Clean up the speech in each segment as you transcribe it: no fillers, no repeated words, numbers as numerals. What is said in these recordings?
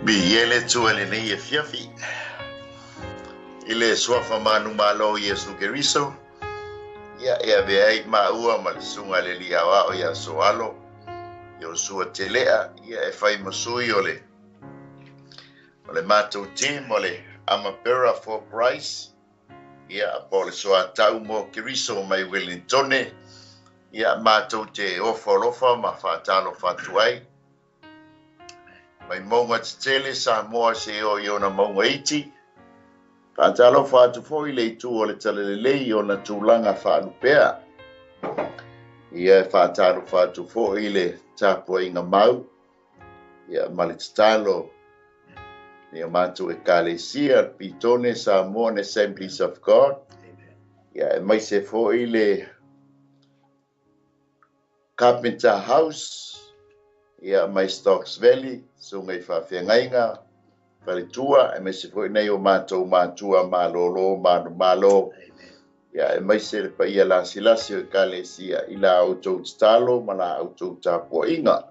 Biele tuele nei e fiafi. Ile suafa manu malo Yesu Keriso. Ya veai maua ma le sunga le liawa o ya soalo. Yo sua telea ya fai masui ole. Ole matou team ole Armourbearer for Christ. Ya pole Soatau mo Keriso mai Wellingtone. Ya matou te ofolofa ma fatalo fatuai. Mai maunga tele sa moa se o iona maunga iti. Fatalo fatu foi le tu o le talelei o na tūlanga whaanupea. Ia fatalo fatu foi le tapua inga mau. Ia malitalo. Ia matu e kalesia pitone sa moa ne Assemblies of God. Ia mai se foi le Carpenter House. Ia mai Stocks Valley, sungai whawhiangainga, wharitua, e mai se fwoi nei o mātou mātua mālolo, malo. Ia e mai se pa ia lasi o i kalesia i la autou talo, ma la autou tāpua inga.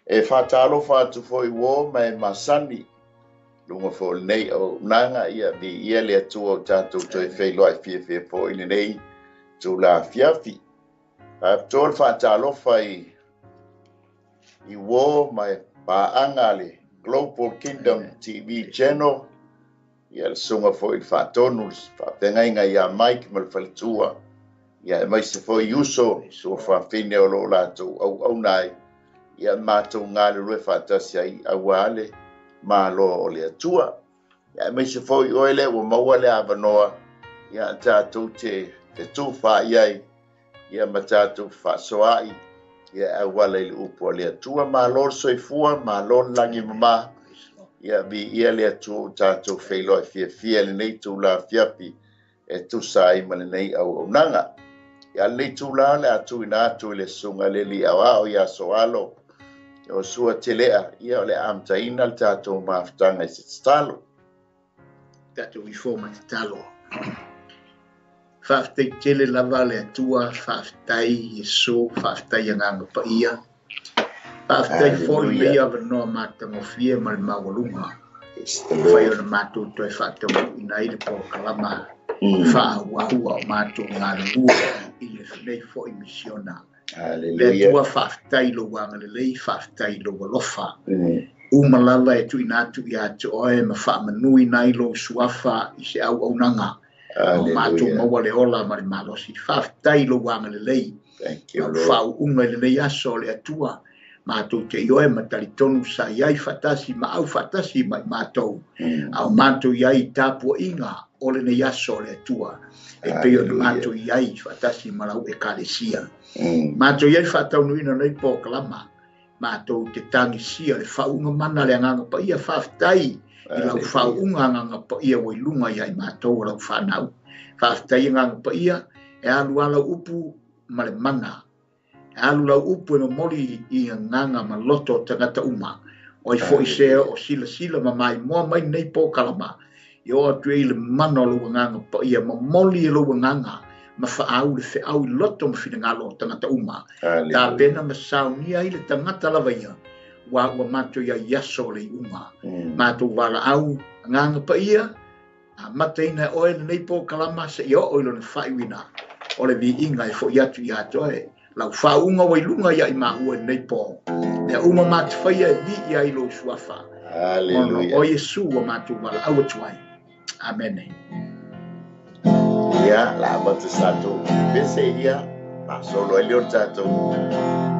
E whatalo whatu fwoi wō mai masani, lunga fwoi nei o nanga ia vi ia lea tua o tātou toi whailoa e fia fwoi nei, tu la fiafi. Tōl whatalo whai I wō mai pāanga le Global Kingdom TV channel. Ia le sunga fo i whātonu, whāpengainga ia Mike mal whalitua. Ia e mai se fo i uso, so whawhine o lo lātou au nai. Ia mātou ngāle rue whātasi ai awale, mā loa o le atua. Ia e mai se fo i oele o maua le awanoa. Ia tātou te tū whāiai. Ia ma tātou whāsoai. Ia awala i upo le atua malor soifua malor langi mama ia bi ia le atua tātou whailo e fia le nei tū la fiapi e tu sai ma le nei au nanga ia le tū la le atu ina atu le sunga le li awa o ia soalo o sua telea ia le amtaina le tātou maftanga i sitstalo tātou i forma te talo whaftai tele lava le atua, whaftai Yesu, whaftai anganga pa ia. Whaftai fōi le ia wanoa mātango fia ma le mawalunga. Whai o na mātou toi whātau ina i le po kalama. Whaahua o mātou ngā lua i le whanei fōi misiona. Le atua whaftai lo wanga le lei, whaftai lo walofa. Umalava e tu inatu i atu oe ma whaamanui nai lo suafa i se au nanga. O mātou maua le ola ma le malosi whaftai lo wanga le lei. Whau unga le lei aso le atua. Mātou te ioe ma talitonu sa iai whatasi ma au whatasi mai mātou. Au mātou iai tāpua inga o le nei aso le atua. E peo na mātou iai whatasi ma lau e kalesia. Mātou iai whatau nuina nei po kalama. Mātou te tangi sia le whaunga mana le anganga pa ia whaftai. I lau whaunga nganga pa ia wai lunga iai mātou lau whanau. Whaftai nganga pa ia e alu ala upu ma le mana. E alu lau upu e moli i nganga ma loto tangata uma. O i fo i sea o sila ma mai mua mai nei po kalama. I o atu e le mana lau nganga pa ia ma moli e lau nganga. Ma whaau le whiau i loto ma whina ngalo tangata uma. Tā pena ma saunia i le tangata lava ia. Wa mātou ia yaso le unga. Mātou wala au nganga pa ia. Mataina oe nei po kalama se i o ilo na whaiwina. O le vi inga i fo iatu i atoe. Lau whaunga wai lunga ia i mahua nei po. Nea uma mātou whaia vi ia i lo suafa. Hallelujah. O Yesu wa mātou wala au atuai. Amen. Ia la matu satu. Bese ia. Ma solo e leon tato.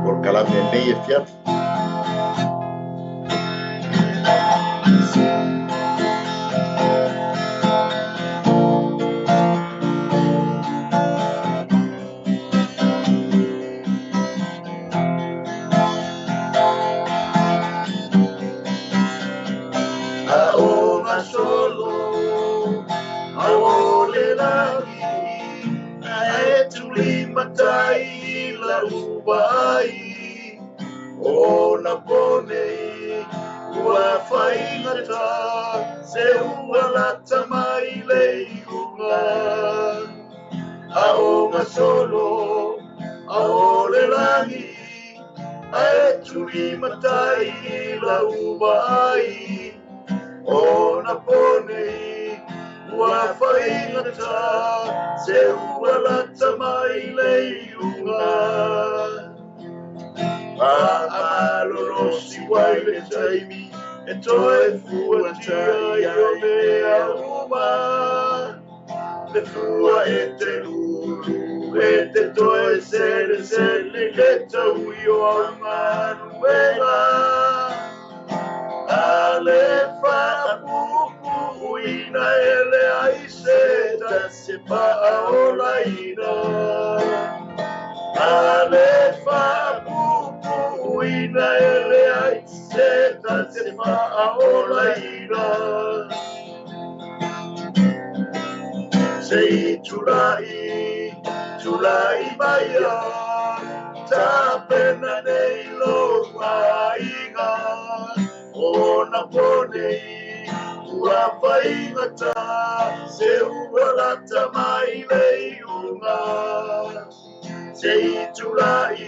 Por kalame nei e fiat. Matai la ubai o na pone ua whaingata se ua lata mai le unga a o ngā solo a o le rangi 𝚟𝚑𝚙𝚎𝚘 o na ponei ua whaingata se ualata mai leiunga. Whaamalolosi wai le taimi e toe fuatia i o mea uma. Le fua e te lulu e te toe sele sele le tau i o Armourbearer. Ale whaapupu ina ele aise ta se paaolaina. Ale whaapupu ina ele aise ta se paaolaina. Sei tulai maya ta pena nei lo ainga o na ponei ua whaingata se ualata mai leiunga. Sei tulai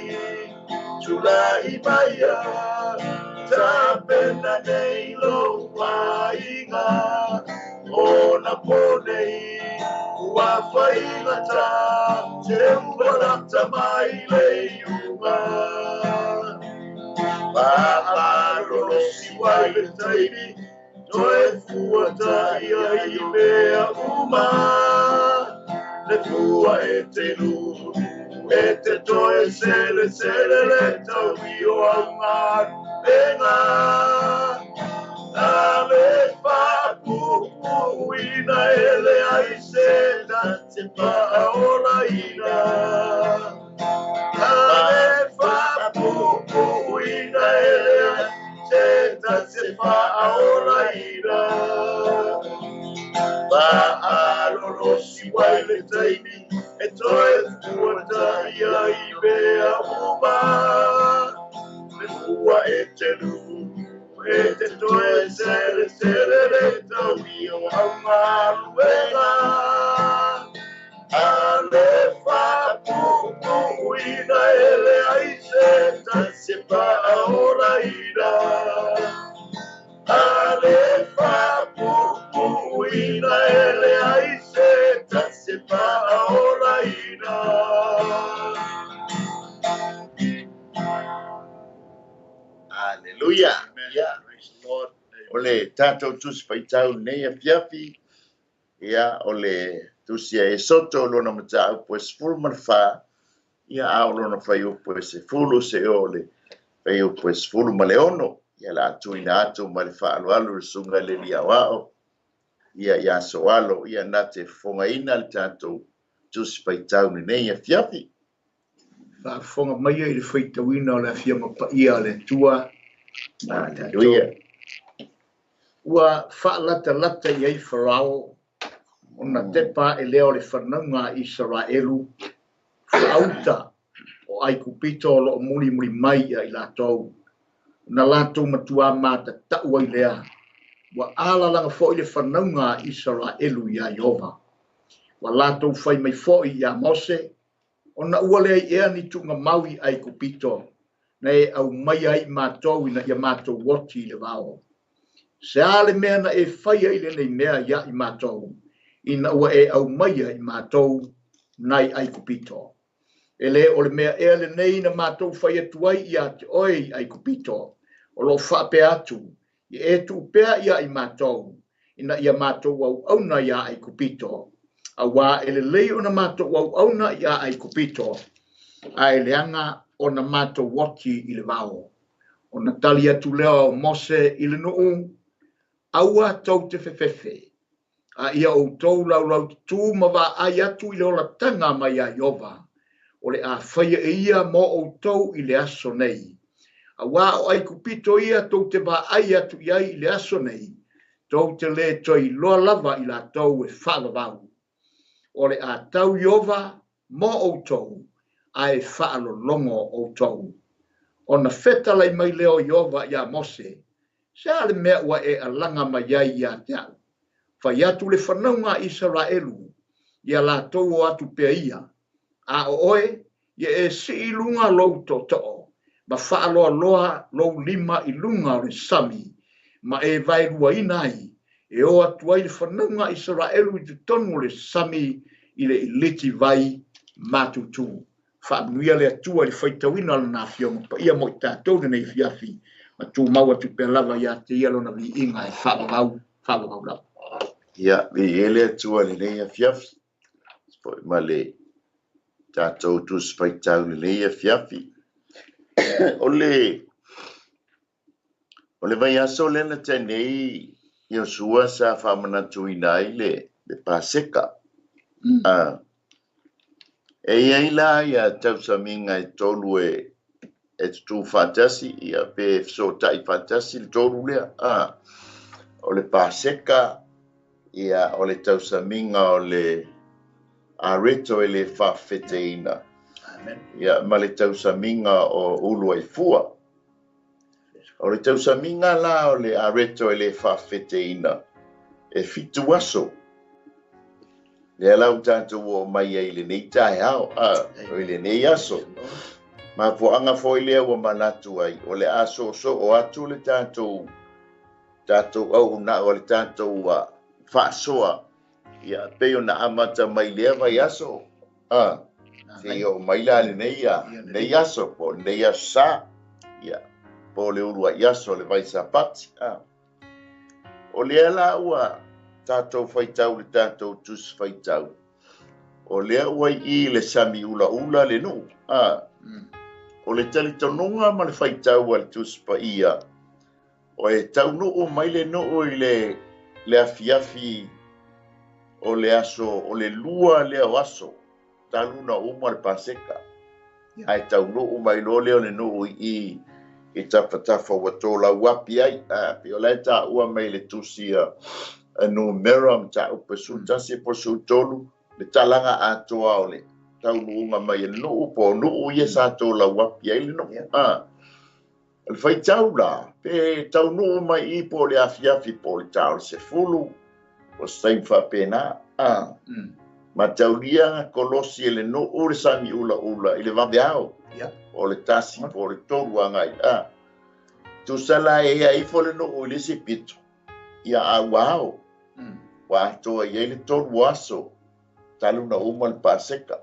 maya ta pena nei lo ainga o na ponei ua whaingata se ualata mai leiunga. Whaamalolosi wai le taimi toe fuataia i mea uma. Le fua e te lulu e te toe sele sele le tau i o Armourbearer. Ale whaapupu ina ele aise ta te paaolaina. Ale whaapupu ina ele aise ta te paaolaina. Whaalolosi wai le taimi e toe fuataia i mea uma. Le fua e te lulu e te toe sele sele le tau i o Armourbearer. Ale whaapupu ina ele aise ta se paaolaina. Ale whaapupu ina ele aise ta se paaolaina. Hallelujah. Yeah. Praise the Lord. Ole tātou tusi paitau nei a fiafi. Ia ole tusi a Esoto lona mata upo e sefulu malawha. Ia au lona whai upo e sefulu se ole. Whai upo e sefulu maleono. Ia la atu ina atu ma le whaalualu le sunga le lia wao. Ia ia soalo. Ia na te whonga ina le tātou tusi paitau nei a fiafi. Whaafonga mai ai le whaitawina o le awhia mapaia le tua. Hallelujah. Ua whaalata i ai wharao. Ona te pā e leo le whanaunga Israelu. Whaauta o ai kupito lo muli mai i lātou. Na lātou matua mata taua i lea. Wa alalanga fo i le whanaunga Israelu i a Iova. Wa lātou whai mai fo i a Mose. Ona ua lea i ea ni tunga maui ai kupito. Na e au mai ai mātou ina i a mātou woti le wao. Se ale mea na e whaia i le nei mea ia i mātou. Ina ua e au mai ai mātou nai ai kupito. E le o le mea ea le nei na mātou whaia tuai i a te oi ai kupito. O lo whape atu. I e tu pea ia i mātou. Ina ia mātou au auna ia ai kupito. A wā ele lei o na mātou au auna ia ai kupito. A ele anga o na mātou waki i le wao. O na tali atu leo o Mose i le nuu. Aua tau te whewhewe. A ia o tau lau tu ma wā ai atu i le ola tanga mai a Iova. O le a whaia e ia mo o tau i le aso nei. A wā o ai kupito ia tau te wā ai atu i ai i le aso nei. Tau te le toi loa lava i la tau e whaavavau. O le a tau Iova mo o tau a e whaalo longo o tau. O na whetalai mai leo Iova i a Mose. Se ale mea ua e alanga mai ai i a te au. Whai atu le whanaunga Israelu. Ia la tau o atu pea ia. A o oe, ia e si ilunga louto to'o. ma whaaloa lo lima I lunga o le SAMI, ma e vai ruaina ai, e o atu ai le whananga Israelu I te tonu le SAMI I le iliti vai matutu. Whaamuia le atua le whaitawina ala nā whionga, pa ia mo I tātou nei fiafi, ma tū maua tu pe lava ia te ialo na vi inga e whaavau lau. Ia, vi ele atua le nei a fiafi, ma le tātou tu spaitau le nei a fiafi. Ole vai aso lena tenei Iosua sa whamanatuina ai le Paseka. E iai la ia tausaminga I tolu e tu fatasi ia pe sotai fatasi le tolu lea. O le Paseka ia o le tausaminga o le areto e le whawheteina. Ia ma le tausaminga o ulu ai fua. O le tausaminga la o le areto e le whawheteina e fitu aso. Le alau tātou o mai ai le nei tae hao, o le nei aso. Ma po anga foi lea wa manatu ai, o le aso so o atu le tātou au na o le tātou whaasoa. Ia peo na amata mai lea vai aso. Se o mai la le nei aso, po nei asa. Ia, po le urua i aso le vai sapati. O lea la ua tātou whaitau le tātou tus whaitau. O lea ua I le SAMI ULAULA le nu. O le tali tonunga ma le whaitau al tus pa ia. O e tau nuu mai le nuu I le afiafi o le aso, o le lua le au aso. Taluna uma le Paseka. Ai tau nuu mai lo leo le nuu I tawhatafa watola wapi ai. Pio lai ta ua mai le tusia anu meram ta upesu tasi posu tolu le talanga atoa o le tau nuunga mai nuu po nuu ia sa tola wapi ai le nuu. Le whaitau la, pe tau nuu mai I po le afiafi po le tau se fulu o saim whapena. Ma tau lia kolosi le nuu le SAMI ULAULA I le wabeao. O le tasi po le tolu angai. Tu sala e ai fo le nuu le se pito. Ia awao. Wa toa ia le tolu aso. Talu na uma le Paseka.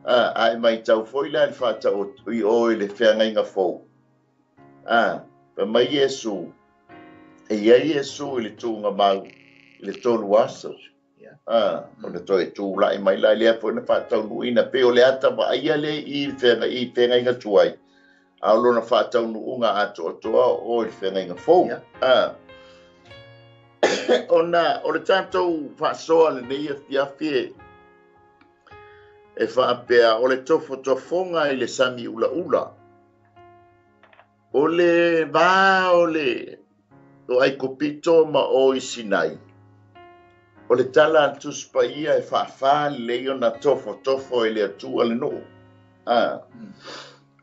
Ai mai tau foi la le whatau I o le whengainga fau. Pa mai Yesu. E ia Yesu I le tūnga mau. I le tolu aso. O le toi tū lai mai lai lea po na whatau nuina. Pe o le ata wa ia le I whengainga tuai. Aolo na whatau nuunga ato atoa o le whengainga fau. O le tātou whaasoa le nei a fiafi e whaapea o le TOFOTOFOGA I le SAMI ULAULA. O le vā o le o ai kopito ma o I Sinai. O le tala tuspa ia e whaafā leo na tofotofo e le atua le nuu.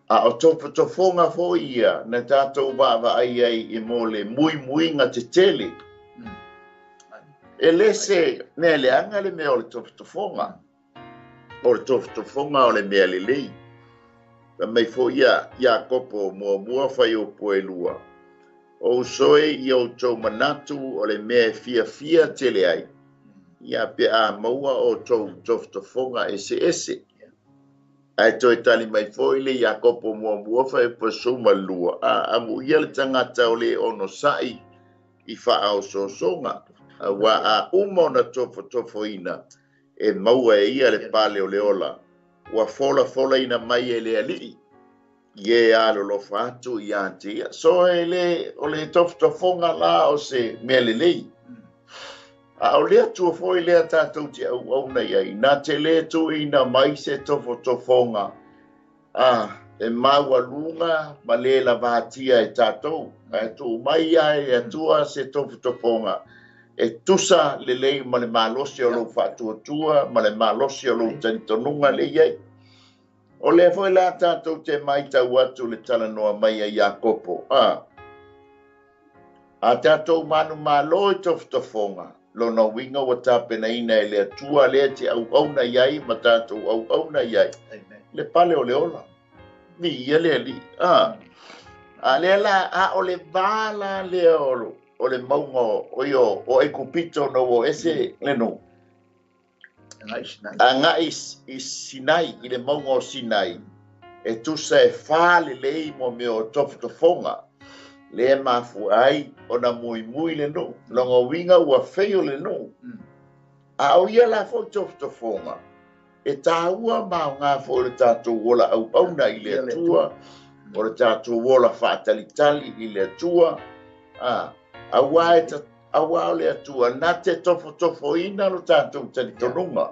O TOFOTOFOGA fo ia na tātou wawa ai I mo le muinga te tele. E lese mea leanga le mea o le TOFOTOFOGA. O le TOFOTOFOGA o le mea le lei. Pa mai fo ia kopo mua whai o poe lua. O soe I o tau manatu o le mea fia tele ai. Ia pe a maua o tau TOFOTOFOGA ese. Ai toi tali mai fo I le ia kopo mua whai po suma lua. Amu ia le tangata o le ono sai I wha au songa. Wa a na tofoina e maua e ia le pale o le ola wa fola ina mai e le ali ye alo lo fatu ia tia so ele o le tofotofonga la o se melelei a o le tu fo ile ata tu te au na ia na te le tu ina mai se tofotofonga e maua lunga ma le la vatia e tatou e tu mai ai e tua se tofotofonga e tusa le lei ma le malosi o lo fatuatua, ma le malosi o lo tanitonunga le iai. O le foi la tātou te mai tau atu le talanoa mai a Iakopo. A tātou manu malo e tofotofonga, lo na winga wa tāpena ina e le atua le te au na iai, ma tātou au na iai. Le pale o le ola. mi le le la o le bala le o le maungo o yo o e kupito no o ese le no anga is Sinai i le maungo Sinai e tu se fale le mo me o TOFOTOFOGA le mafu ai ona mui le no longo winga ua feo le no a o ia la fo TOFOTOFOGA e tāua maunga fo le tātou wola au auna i le atua o le tātou wola whaatalitali i le atua awa le atua na te tofotofoina lo tātou talitonunga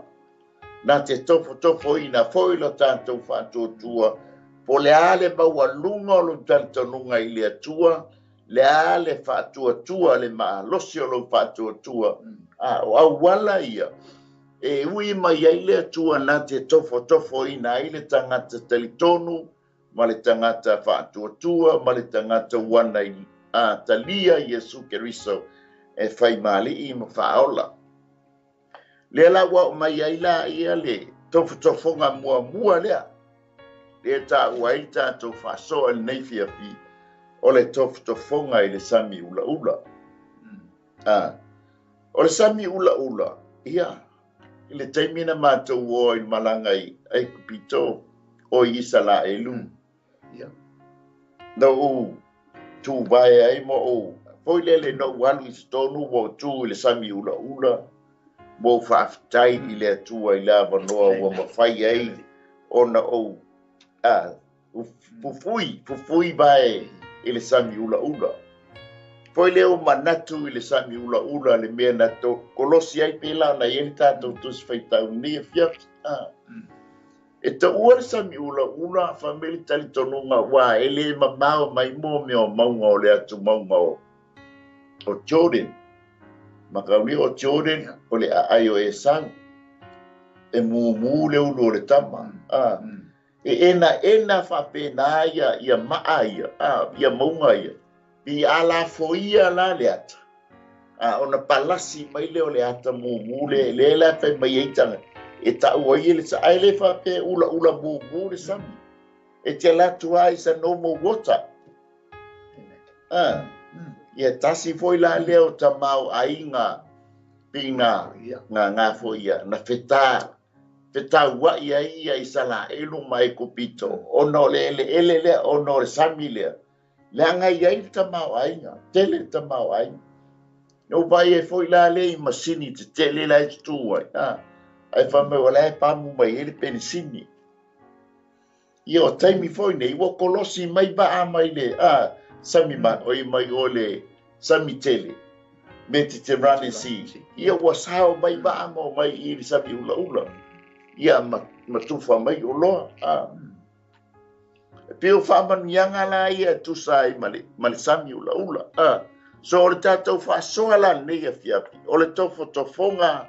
na te tofotofoina foi lo tātou whaatuatua po le ale maua lunga lo talitonunga i le atua le ale whaatuatua le maalosi o lo whaatuatua o awala ia e ui mai ai le atua na te tofotofoina i le tangata talitonu ma le tangata whaatuatua ma le tangata wana i talia Iesu Keriso e whai mali i ma whaola. Le la wa mai ai la ia le TOFOTOFOGA mua lea. Le ta wai tātou whasoa le nei fiafi o le TOFOTOFOGA i le SAMI ULAULA. O le SAMI ULAULA ia i le taimina mātou o i malanga i ai kupito o i sala e lu. No tu vai ai mo foi le no walu i stonu wo tu le SAMI ULAULA mo faftai i le tu ai la no wo mo fai ai ona fufui vai i le SAMI ULAULA foi le o manatu i le SAMI ULAULA le mea na to kolosi ai pela na i tatou tus faitau ni fiaf e te ua le SAMI ULAULA famili talitonunga wa ele mamao mai mo meo maunga o le atu maunga o Jordan makauni o Jordan o le ai o e sang e mu le ulu o le tama e ena whapena ia maa ia maunga ia i ala foia la le ata ona palasi mai le o le ata mu le la fai mai eitanga e ta ua i le sa ai le whape ula mu le SAMI e te latua i sa no more water ia tasi foi la leo ta mau ainga pinga ngā foia na feta ua ia i sala elu mai kupito ono le ono le SAMI le anga ia ta mau ainga tele ta mau ainga no vai e foi la le i masini te tele la i tuai ai whame wala e pamu mai ele penisini i o taimi foi nei wo kolosi mai ba a mai le SAMI ma oi mai ole SAMI tele me te rani si ia wa sao mai ba a mo mai i le SAMI ULAULA ia matufa mai o loa pio whamanianga la ia tusai mali SAMI ULAULA so o le tātou whasoa la nei a fiapi o le TOFOTOFOGA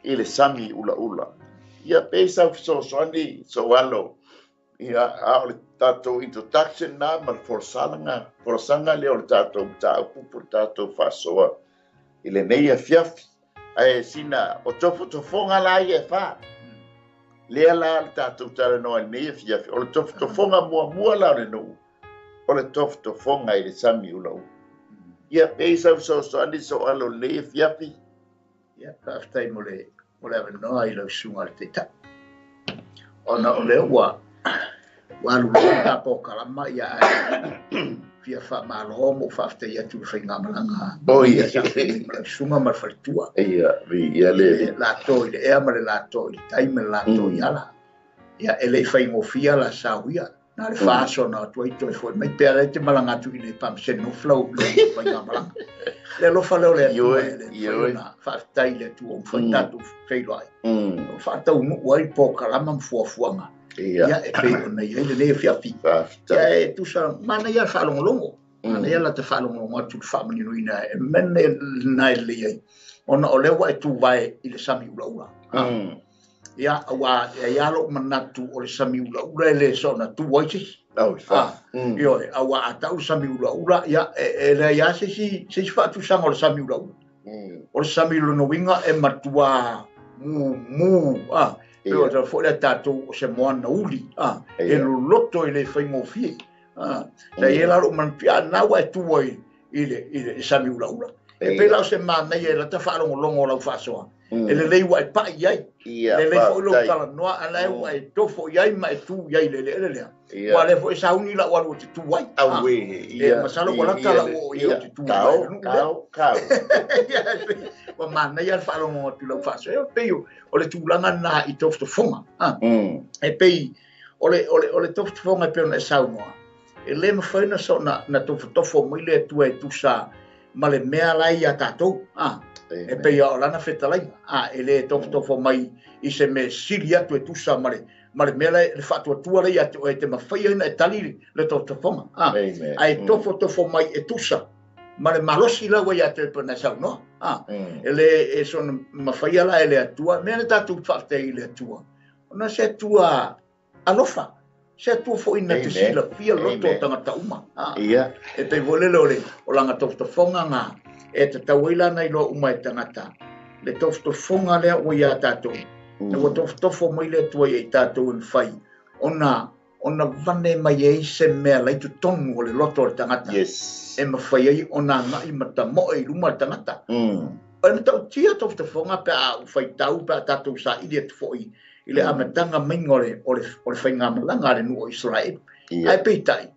i le SAMI ULAULA ia pesa soani so alo ia o le tātou introduction na ma forosanga le o le tātou tāupupu le tātou whasoa i le nei a fiafi ai sina o TOFOTOFOGA la ia wha lea la le tātou tala noa nei a fiafi o le TOFOTOFOGA mua la le no o le TOFOTOFOGA i le SAMI ULAULA ia pesa soani so alo nei a fiafi ia paftai mo le avanoa i lau sunga le te ta. Ona o le ua walu ka po kalama ia fia fa malo mo faftai atu whainga malanga. Ia sunga mar faritua. Ia le la toi le ea mare la toi taime la toi ala. Ia ele whaingo fia la sauia. Na le whaaso na tuai toi foi mai pere te malanga tu i le pamse no flow le whainga malanga. Le lofa leo le atu na whaftai le tu o mwhaitatu whailoai. Whaatau nuai po kalama mfuafuanga. Ia e peo na ia le whiapi. Ia e tusa mana ia whalongolongo. Mana ia la te whalongolongo atu te whamanino ina e mene nai le iai. Ona o lewa e tu vai i le SAMI ULAULA. Ia awa e alo manatu o le SAMI ULAULA e le so na tu waiti. Io awa atau SAMI ULAULA ia e le ia se fatu sanga o le SAMI ULAULA. O le SAMI ULAULA e matua mu Pero ta fo le tatou se moana uli e lo loto ile fai mo fi sa ia la man pia na wa tu wai ile SAMI ULAULA e pe la se ma me ia ta fa longo la fa so e le lei wa pa iai le lei fo lo kala no ala wa to fo iai ma tu iai le wa le fo sa uni la wa lo tu wai e ma sa lo la kala o ia tu Kau. wa ma na ia fa longo tu la fa so e pe o le tūlanga na I TOFOTOFOGA. E pei, o le TOFOTOFOGA pe ona e saunoa. E le mawhaina so na tofotofo mai le atua e tusa ma le mea lai a tātou. E pei o lana whetalai. E le tofotofo mai I se me siri atu e tusa ma le mea lai le whatua tua rei atu e te mawhaina e tali le TOFOTOFOGA. E tofotofo mai e tusa. Ma le malosi la wai atu e pena saunoa. Ele e son mawhaia la ele atua, mea le tātou whaatei le atua. Ona se atua alofa, se atua fo ina te sila fia loto o tangata uma. E pei volele ole, o langa TOFOTOFOGA ngā, e te tauila nei lo uma e tangata. Le TOFOTOFOGA lea ua ia tātou. E wa tofotofo mai le atua i tātou in whai. Ona vane mai e se mea leitu tonu o le loto o le tangata. E mawhai ai ona ngai mata moe I luma le tangata. E na tau tia TOFOTOFOGA pe a whai tau pe a tātou sa ili atu fōi I le amatanga mainga o le whai ngā malanga le nua Israel. Ai peitai.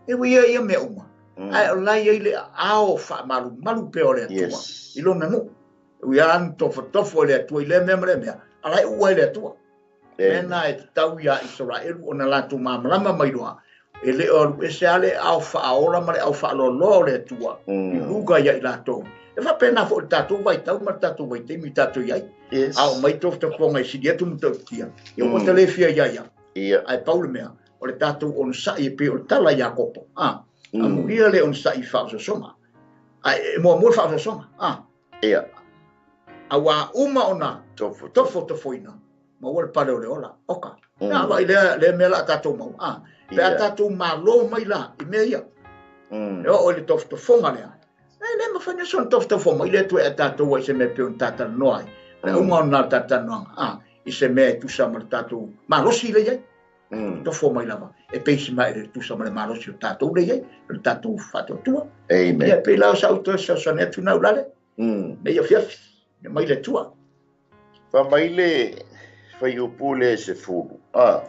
E wia ia mea uma. Ai o lai ai le ao wha malu pe o le atua. I lona nu. E wia anu tofotofo le atua I le mea mea. Alai ua I le atua. Mena e tau ia Israel o na latu māmalama mai roa. E le o e se ale au whaola ma le au whaalolo le atua. I luga ia I latou. E wha pena fo tātou vai tau ma tātou vai te mi tātou iai. Au mai TOFOTOFOGA I sidi atu mtau tia. I o te le fia iaia. Ai paule mea. O le tātou on sai e pe o tala ia kopo. A muia le on sai whaososoma. E mua mua whaososoma. A wa uma ona TOFOTOFOINA. Ma ua le pare o le ola. Oka. Nā vai le mea la tātou mau. Pe a tātou malo mai la. I mea ia. E o le TOFOTOFOGA lea. Le mawhanya son TOFOTOFO mai le tue a tātou I se me pe on tātana noai. Le unga o nā tātana noanga. I se me tusa ma le tātou malosi le iai. Tofo mai lava. E peisi mai le tusa ma le malosi o tātou le iai. Le tātou whatotua. Ia pe lao sa uto sa sane atu nau lale. Me ia fiafi. Mai le tua. Fa mai le whai upule se fulu. Ua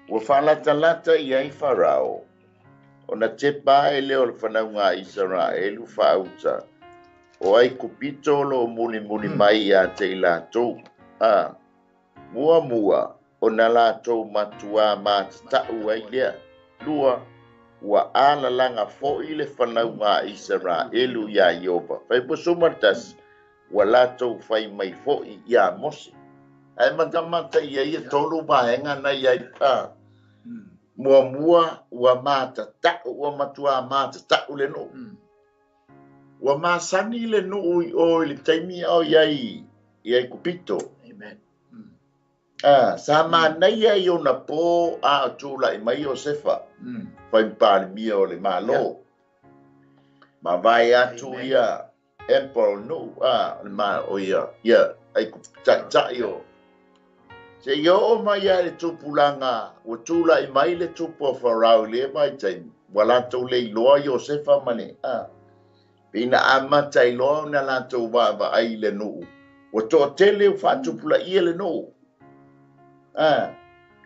whalata I ai wharao. Ona te pae leo le whanaunga Israel whauta. O ai kupito lo muli mai a te ilatou. Mua o na latou matua mātatau ai lea. Lua ua ala langa fo I le whanaunga Israel ia Ioba. Whai posumatas ua latou whai mai fo I ia Mose. Ai matamata ia tolu mahenga na ia pa. Mua ua mātatau ua matua mātatau le no. Ua māsani le no o le taimi au iai kupito. Amen. Sa mānei ai o na pō a tūla I mai o sefa. Whai mpāri mia o le mālo. Ma vai atu ia Emperor no. Le mā o ia ai kupitatai o. Se yo o mai le tupulanga o tula I mai le tupo farau le mai taimi. Wala tau le iloa Iosefa mane. Pina amata iloa na la tau wa ai le nuu. O to tele o whatupula I le nuu.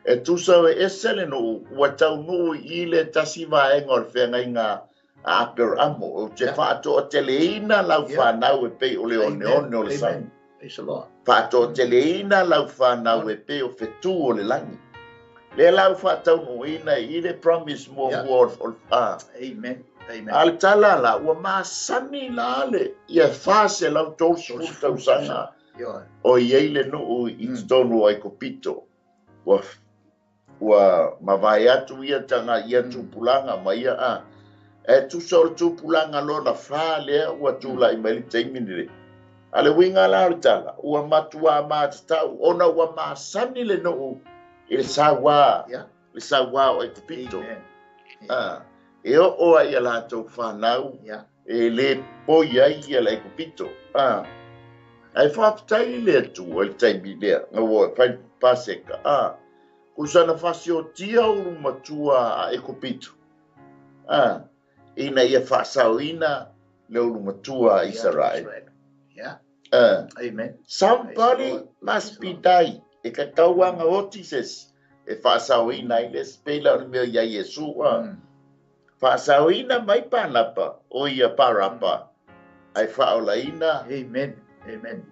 E tusa e ese le nuu. Wa tau nuu I le tasi vaenga o le whenga inga a apero amo. O te whato o tele ina lau whanau e pei o le one o le SAMI. Whato tele ina lau whanau e pe o whetu o le langi. Le lau whatau no ina I le promise more word o Amen. Al tala la ua masani la ale. Ia whase lau tōsu tau sanga. O iei le nuu I tonu ai kopito. Ua mawai atu ia tanga ia tupulanga ma ia E tusa o le tupulanga lo na wha lea ua tula I maili teimini. Ale winga la o tala, ua matua mātatau, ona ua māsani le nuu I le sawa o ai kupito. E o ai ala tau whanau, e le poi ai ala ai kupito. Ai whaapatai le tu o le taimi lea. Ngā wai paseka. Kusana whasio tia uru matua a ekopito. Ina ia whaasauina le uru matua a Israel. Yeah. Amen. Somebody must be die. E ka kauanga oti ses. E whaasauina i le spela o mea ia Yesua. Whaasauina mai panapa o ia parapa. Ai whaolaina. Amen. Amen.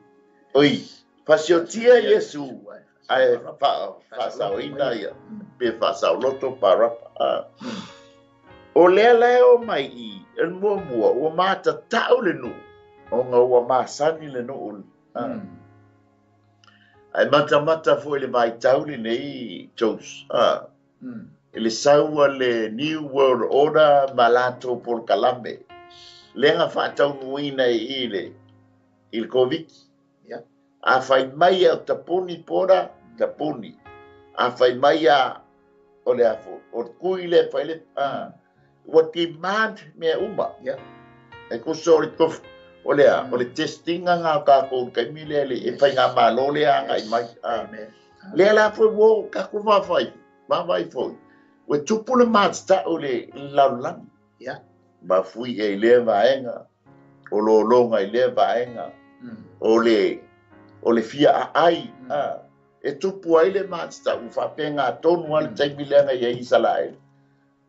Oi, whasiotia Yesu. Ai whaasauina ia. Pe whaasauloto parapa. O lea leo mai i. En mua o mata tau le nu. O ngā ua māsani le nu. Ai mata foi le mai tau le nei Jos. Ele saua le New World Order malato por Kalame. Lenga whaatau nuina i le COVID. A whai mai au tapuni pora, tapuni. A whai mai a o le afo. O kui le whai le. What demand mea uma. E kuso le tofu. O le testinga ngā kākou kai mile le e whai ngā malo lea ngai mai. Lea la fwoi wo kako whawhai. Mawai fwoi. We tupuna mātata o le laulang. Ma fui e lea vaenga. O lo longa i lea vaenga. O le fia a ai. E tupu ai le mātata u whapenga tonu ale taimilenga i a Israel.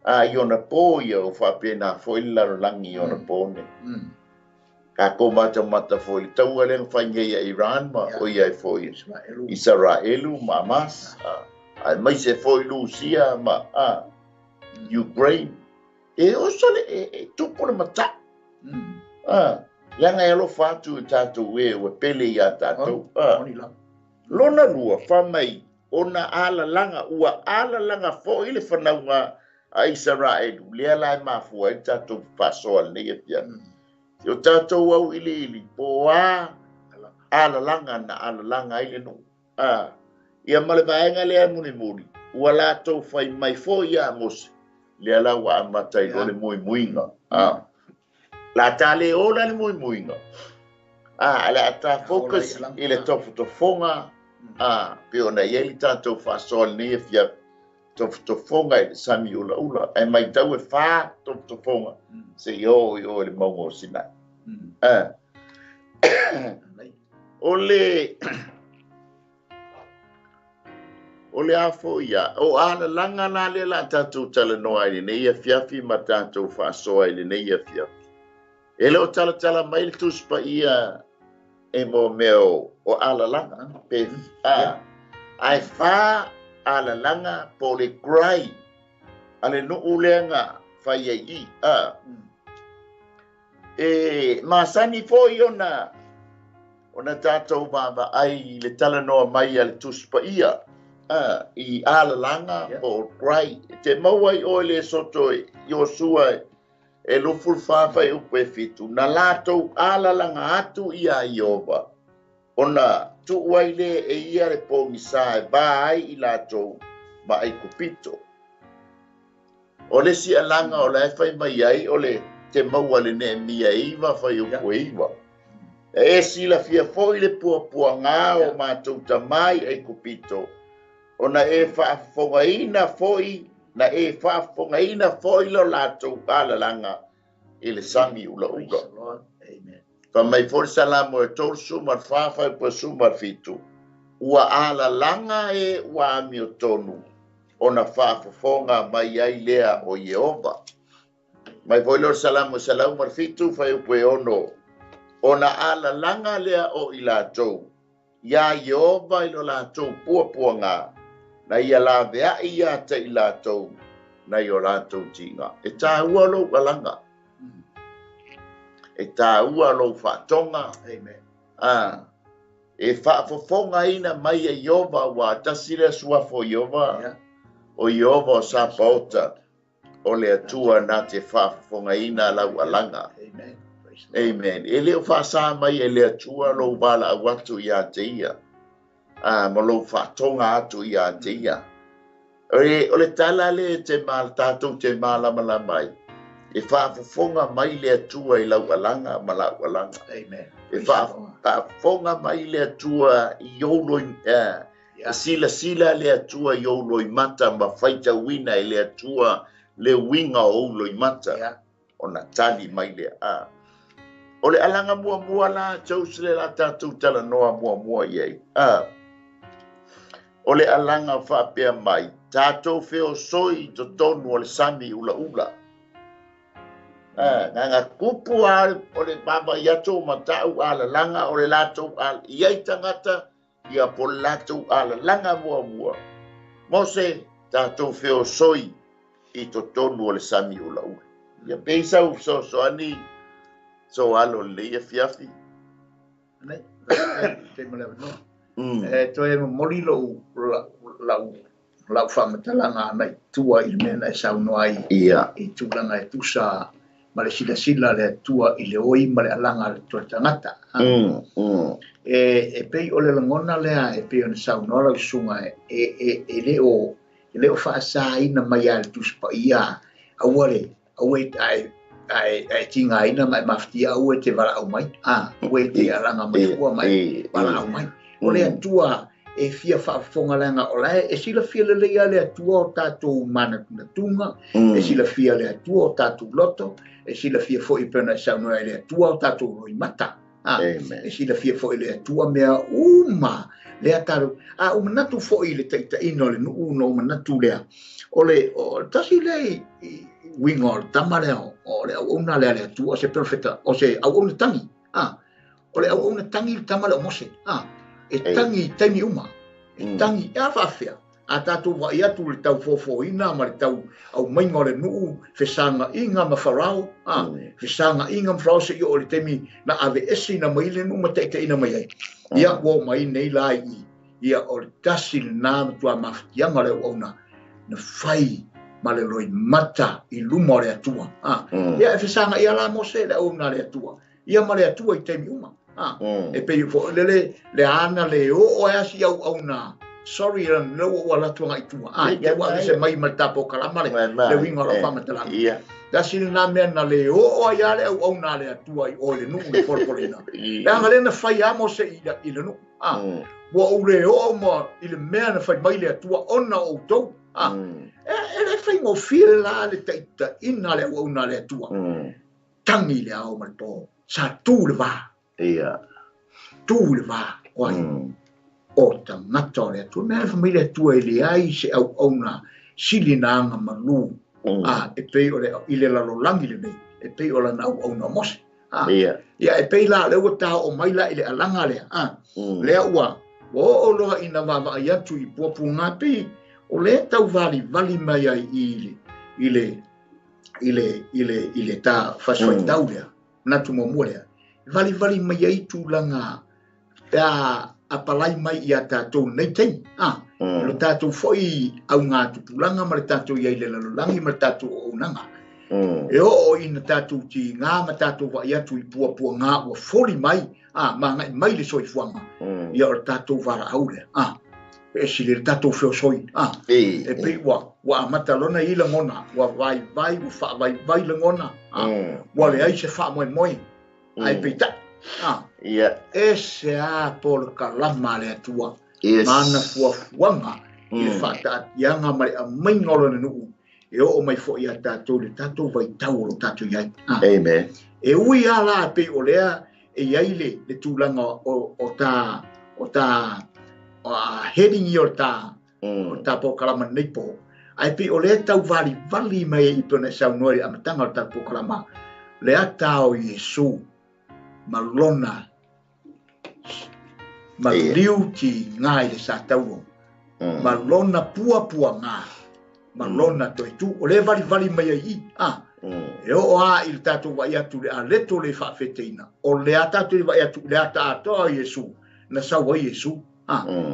Iona po ia o whapena fwoi laulangi iona po ne. Kako mata foi tau ale whainga ia Iran ma o ia foi Israelu ma mas ai mai se foi Lucia ma Ukraine e o sole e tupu le mata Yanga elo fatu tatu we pele ia tatu lona lua whamai ona ala langa ua ala langa foi le whanaunga a Israelu lea lai mafua e tatu pasoal ne ia yo tatou au ili po ala langa na ala langa ile no ia male vaenga le muni ua latou fai mai fo ia mos le ala wa matai le muinga la tale ola le muinga ala ta focus ile TOFOTOFOGA pe ona ye tatou fasol ne fia TOFOTOFOGA ile SAMI ULAULA e mai tau e fa TOFOTOFOGA se yo le mongo sina ole afo ia o ala langa na le la tatu tala no ai ne ia fiafi ma tatu fa so ai ne ia fiafi ele o tala mai le tuspa ia e mo meo o ala langa pe ai fa ala langa po le cry ale no ulenga fa ia masani fo iona ona tatou baba ai le tala noa mai le tuspa ia I ala langa po cry te mawai o le soto Yosua e luful fafa e upe fitu na latou ala langa atu ia Iova ona tu waile e ia le po misa e bai I latou ma ai kupito o le si alanga o le fai mai ai o le te maua le ne mia iwa fai upo iwa. E si la fia foi le pua ngā o mātou tamai ai kupito. O na e whaafongaina foi, na e whaafongaina foi lo lātou pālalanga i le SAMI ULAULA. Ka mai fori salamo e tōru sumar whawhai pa sumar fitu. Ua ala langa e ua ami o tonu. O na whaafonga mai ai lea o Yehova. Mai foi lor salamo salau marfitu fai upe ono. O na ala langa lea o I lātou. Ia Yehova I lo lātou pua ngā. Na ia la vea ia te I lātou. Na I o lātou tinga. E tā ua lo alanga. E tā ua lo whatonga. Amen. E whaafofonga ina mai e Yehova wa tasire suafo Yehova. O Yehova o sapota. O le atua na te whaafonga ina lau alanga. Amen. Amen. E leo whaasa mai e le atua lo wala awatu I a te ia. Ma lo whaatonga atu I a te ia. O le tala le te mal tātou te malama mai. e whaafonga mai le atua I lau alanga ma lau alanga. Amen. E whaafonga mai le atua I ouloi e sila le atua I ouloi mata ma whaita wina I le atua le winga o ouloi mata. Ona tali mai le a. O le alanga mua la tau sile la tātou tala noa mua iei. O le alanga whapea mai. Tātou wheo soi to tonu o le SAMI ULAULA. Ngā kupu o le baba iatou matau ala langa o le latou ala iei tangata ia po latou ala langa mua. Mose tātou wheo soi I to tonu o le SAMI ULAULA. Ia peisau so ani so alo le ia fiafi. Nei, te malewa no. Toi mo mori lau whamatalanga nei tua I le mea nei sau noai I tūlanga e tusa ma le sila le tua I le oi ma le alanga le tua tangata. E pei o le langona lea e pei o le sau noa sunga e le o whaasa ina mai a le tuspa ia awale awe ai tinga ina mai maftia awe te wala au mai. Awe te alanga mai ua mai wala au mai. O le tua e fia whaafonga langa o lai, e sila fia le lea le atua o tātou mana tuna tunga, e sila fia le atua o tātou loto, e sila fia fo I pena saunoa le atua o tātou roi mata. E sila fia fo I le atua mea uma, le ataru, umanatu fo I le taita ino le nuu no umanatu lea. O le, tasi le winga o le tamareo, o le au una lea le atua, o se perfeta, o se au una tangi, o le au una tangi le tamareo mose, e tangi taimi uma, e tangi e awhawhia. A tātou wa I atu le tau fōfōina, ma le tau au mainga le nuu, whesanga inga ma wharau, whesanga inga ma wharau se I o le temi na ave esi na mai le nuu ma teite ina mai ai. Ia wō mai nei lai ia o le tasi le nā tua mawhitianga le wauna, na whai ma le roi mata I luma o le atua. Ia e whesanga ia la mo se le au na le atua. Ia ma le atua I taimi uma. E pei fo le ana le o asi au na sorry no wala tuanga I tua ia wa se mai tapo kalama le winga la fama tala da sin na me na le o ia le au na le tua I o le nu le porpolina la ngale na fai amo se I le nu wo o le o mo I le me na fai mai le tua ona o to e le fai mo fil la le taita ina le o na le tua tangi le au mal po sa tu le va tu le va o tangata le tu mea familia tua I le ai se au na silinanga manu e pei o le I le lalolangi le nei e pei o la na au na mose ia e pei la le o ta o mai la I le alanga le le ua o loa ina vava I atu I puapu ngā pei o le tau vali mai ai I le ta fasoi tau lea natu mo lea vali mai ai tūlanga apalai mai I a tātou nei tei. Le tātou foi au ngā tupulanga ma le tātou iai le lalolangi ma le tātou o unanga. E o ina tātou ti ngā ma tātou wa I atu I puapua ngā ua foli mai, ma ngai mai le soi fuanga. Ia o le tātou vara aule. E si le tātou feo soi. E pei wa matalona I langona, wa vai, wa wha vai langona. Wa le ai se wha moe. Ai pei ta. E se a por kalama le atua. Mana fuafuanga I le whataatianga mai a maingolo na nuu. E o mai fo I a tātou le tātou vai tau o tātou iai. Amen. E ui a la pe o lea e iai le tūlanga o tā heading I o tā po kalama neipo. Ai pe o lea tau vali mai I puna saunoe a matanga o tā po kalama. Lea tāo Iesu. Malona maliu ti ngai le satau malona pua ngā malona toi tu o le vali mai ai e o I le tātou wa atu le a leto le whaafeteina o le a tātou wa atu le a tātou Iesu na sawa Iesu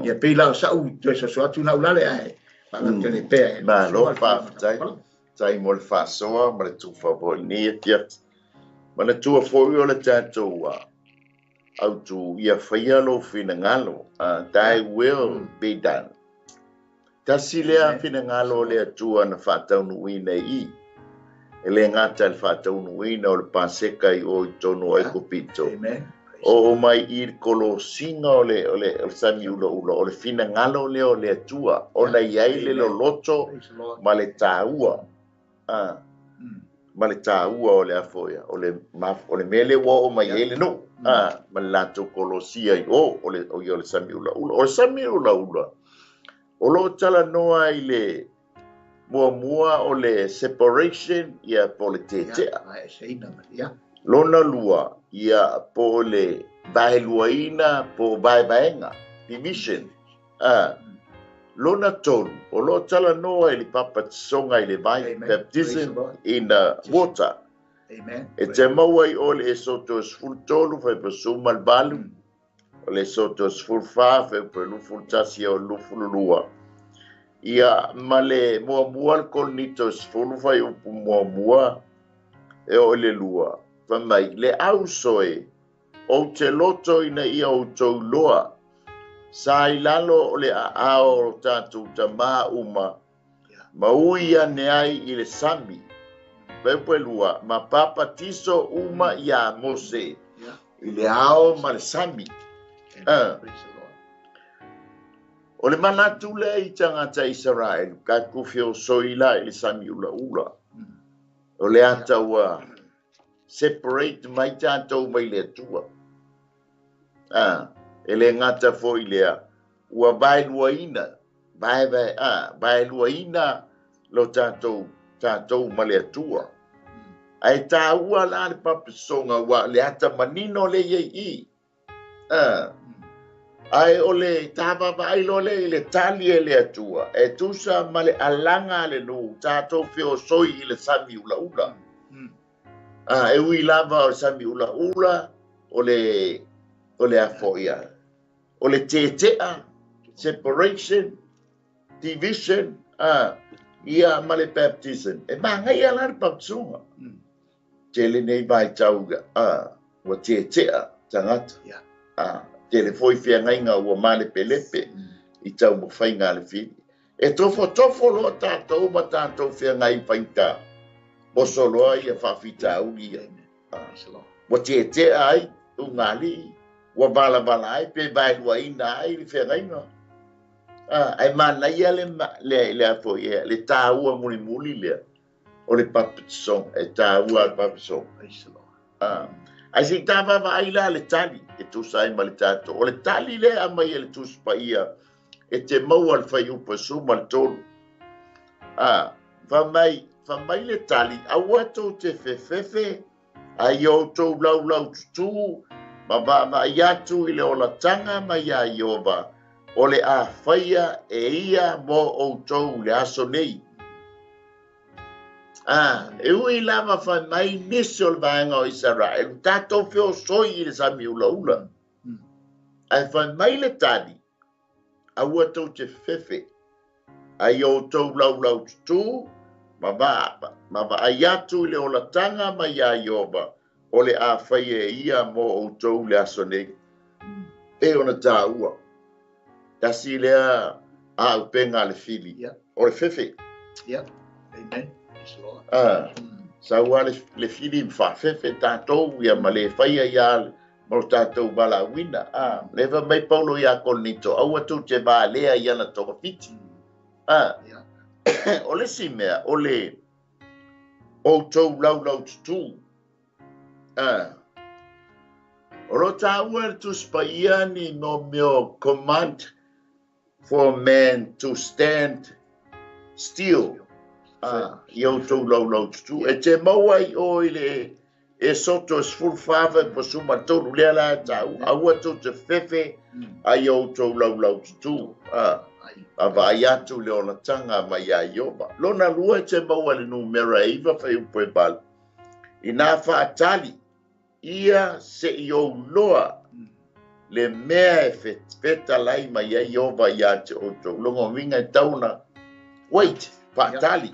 ia peila o sau toi sa soatu na ulale ai palaka le pea ma lo whaafitai tai mo le whaasoa ma le tūwhabo ni e tiat mana tua foi o le tātou au tu ia whaia lo whina ngalo thy will be done tasi lea whina ngalo lea tua na whātau nui nei I ele ngata le whātaunuina o le Paseka I o I tonu ai kupito. Amen. O mai I kolosinga o le sami ulaula, o le fina ngalo leo le atua, o na iai le lo loto, ma le tāua. Ma le tāua o le afoia, o le mele wa o mai ele no. Ma le lato kolosia I o le sami ulaula. O le sami ulaula, o lo tala noa I le mua o le separation ia po le tetea. Lona lua ia po le bailuaina po baibaenga division. Lona tonu o lo tala noa I le papatisonga I le vai baptism in water. Amen. E te maua I o le Esoto 𝚗𝚙𝚅𝚘𝚡 fai pasuma le balu. O le Esoto 𝚗𝚙𝚅𝚑𝚝 fai pa lufu o lufu lulua. Ia male mua kolnito sfulu fai upu mua e o le lua. Famai le au soe o te loto ina ia o tau loa. Sa I lalo o le ao tatu ta maa uma. Ma uia ne ai I le SAMI. Pepe lua ma papa tiso uma ia mose. I le ao ma le SAMI. O le manatu le I tangata Israel, ka kufi o soila I le sami ulaula. O le ata ua separate mai tātou mai le atua. E le ngata fo I lea, ua bailuaina lo tātou ma le atua. Ai tā ua la le papisonga ua le ata manino le iei I. Ai o le tava vai lo le tali e le atua. E tusa ma le alanga le nu. Tātou feo soi I le sami ulaula. E ui lava o le sami ulaula o le afoia. O le tetea, separation, division, ia ma le baptism. E mangai ala le baptisunga. Te le nei vai tauga. Wa tetea, tangata. Te le foi fia ngainga ua male pelepe I tau mo whainga le fili. E tofo lo tātou ma tātou fia ngai whainta. Mo soloa I a whawhita uli ia. Wa te ai, u ngali, wa bala ai, pe bailua ina ai le fia ngainga. Ai mana ia le afo ia, le tāua muli lea. O le papisong, e tāua le papisong. Ai si tava vai la le tali e tu sai ma le tato o le tali le a mai le tu spaia e te mau al fai upa suma le tolu fa mai le tali a wato te fefefe a yo to lau tu ma yatu I le ola tanga ma ya yova o le a faia e ia mo o to le aso nei. E ui lava fa mai nisol vaenga o Israel. Tātou feo soi I le sami ulaula. Ai fa mai le tali. A ua tau te fefe. Ai o tau lau tu. Ma va ayatu I le ola tanga ma ia ioba. O le a fai e ia mo o tau le asone. E ona tā ua. Tasi lea a upenga le fili. O le fefe. Amen. Sa ua le fili mwhawhewhe tātou ia ma le whaia ia mo tātou bala wina. Lewa mai paulo ia kolnito. Aua tu te bā lea ia na toka piti. O le si mea, o le o tau lau tutu. O lo tā ua tu spaia ni no meo command for man to stand still. Yo to lau tu e te maua I o I le Esoto 𝚗𝚙𝚅𝚑𝚝 pasuma tolu lea la tau aua tu te fefe a yo to lau tu a va ayatu le ona tanga ma ia ioba lona lua te maua le numera iva fai upo bal ina whaatali ia se yo loa le mea e feta lai ma ia ioba ia te oto longa winga tauna wait Patali.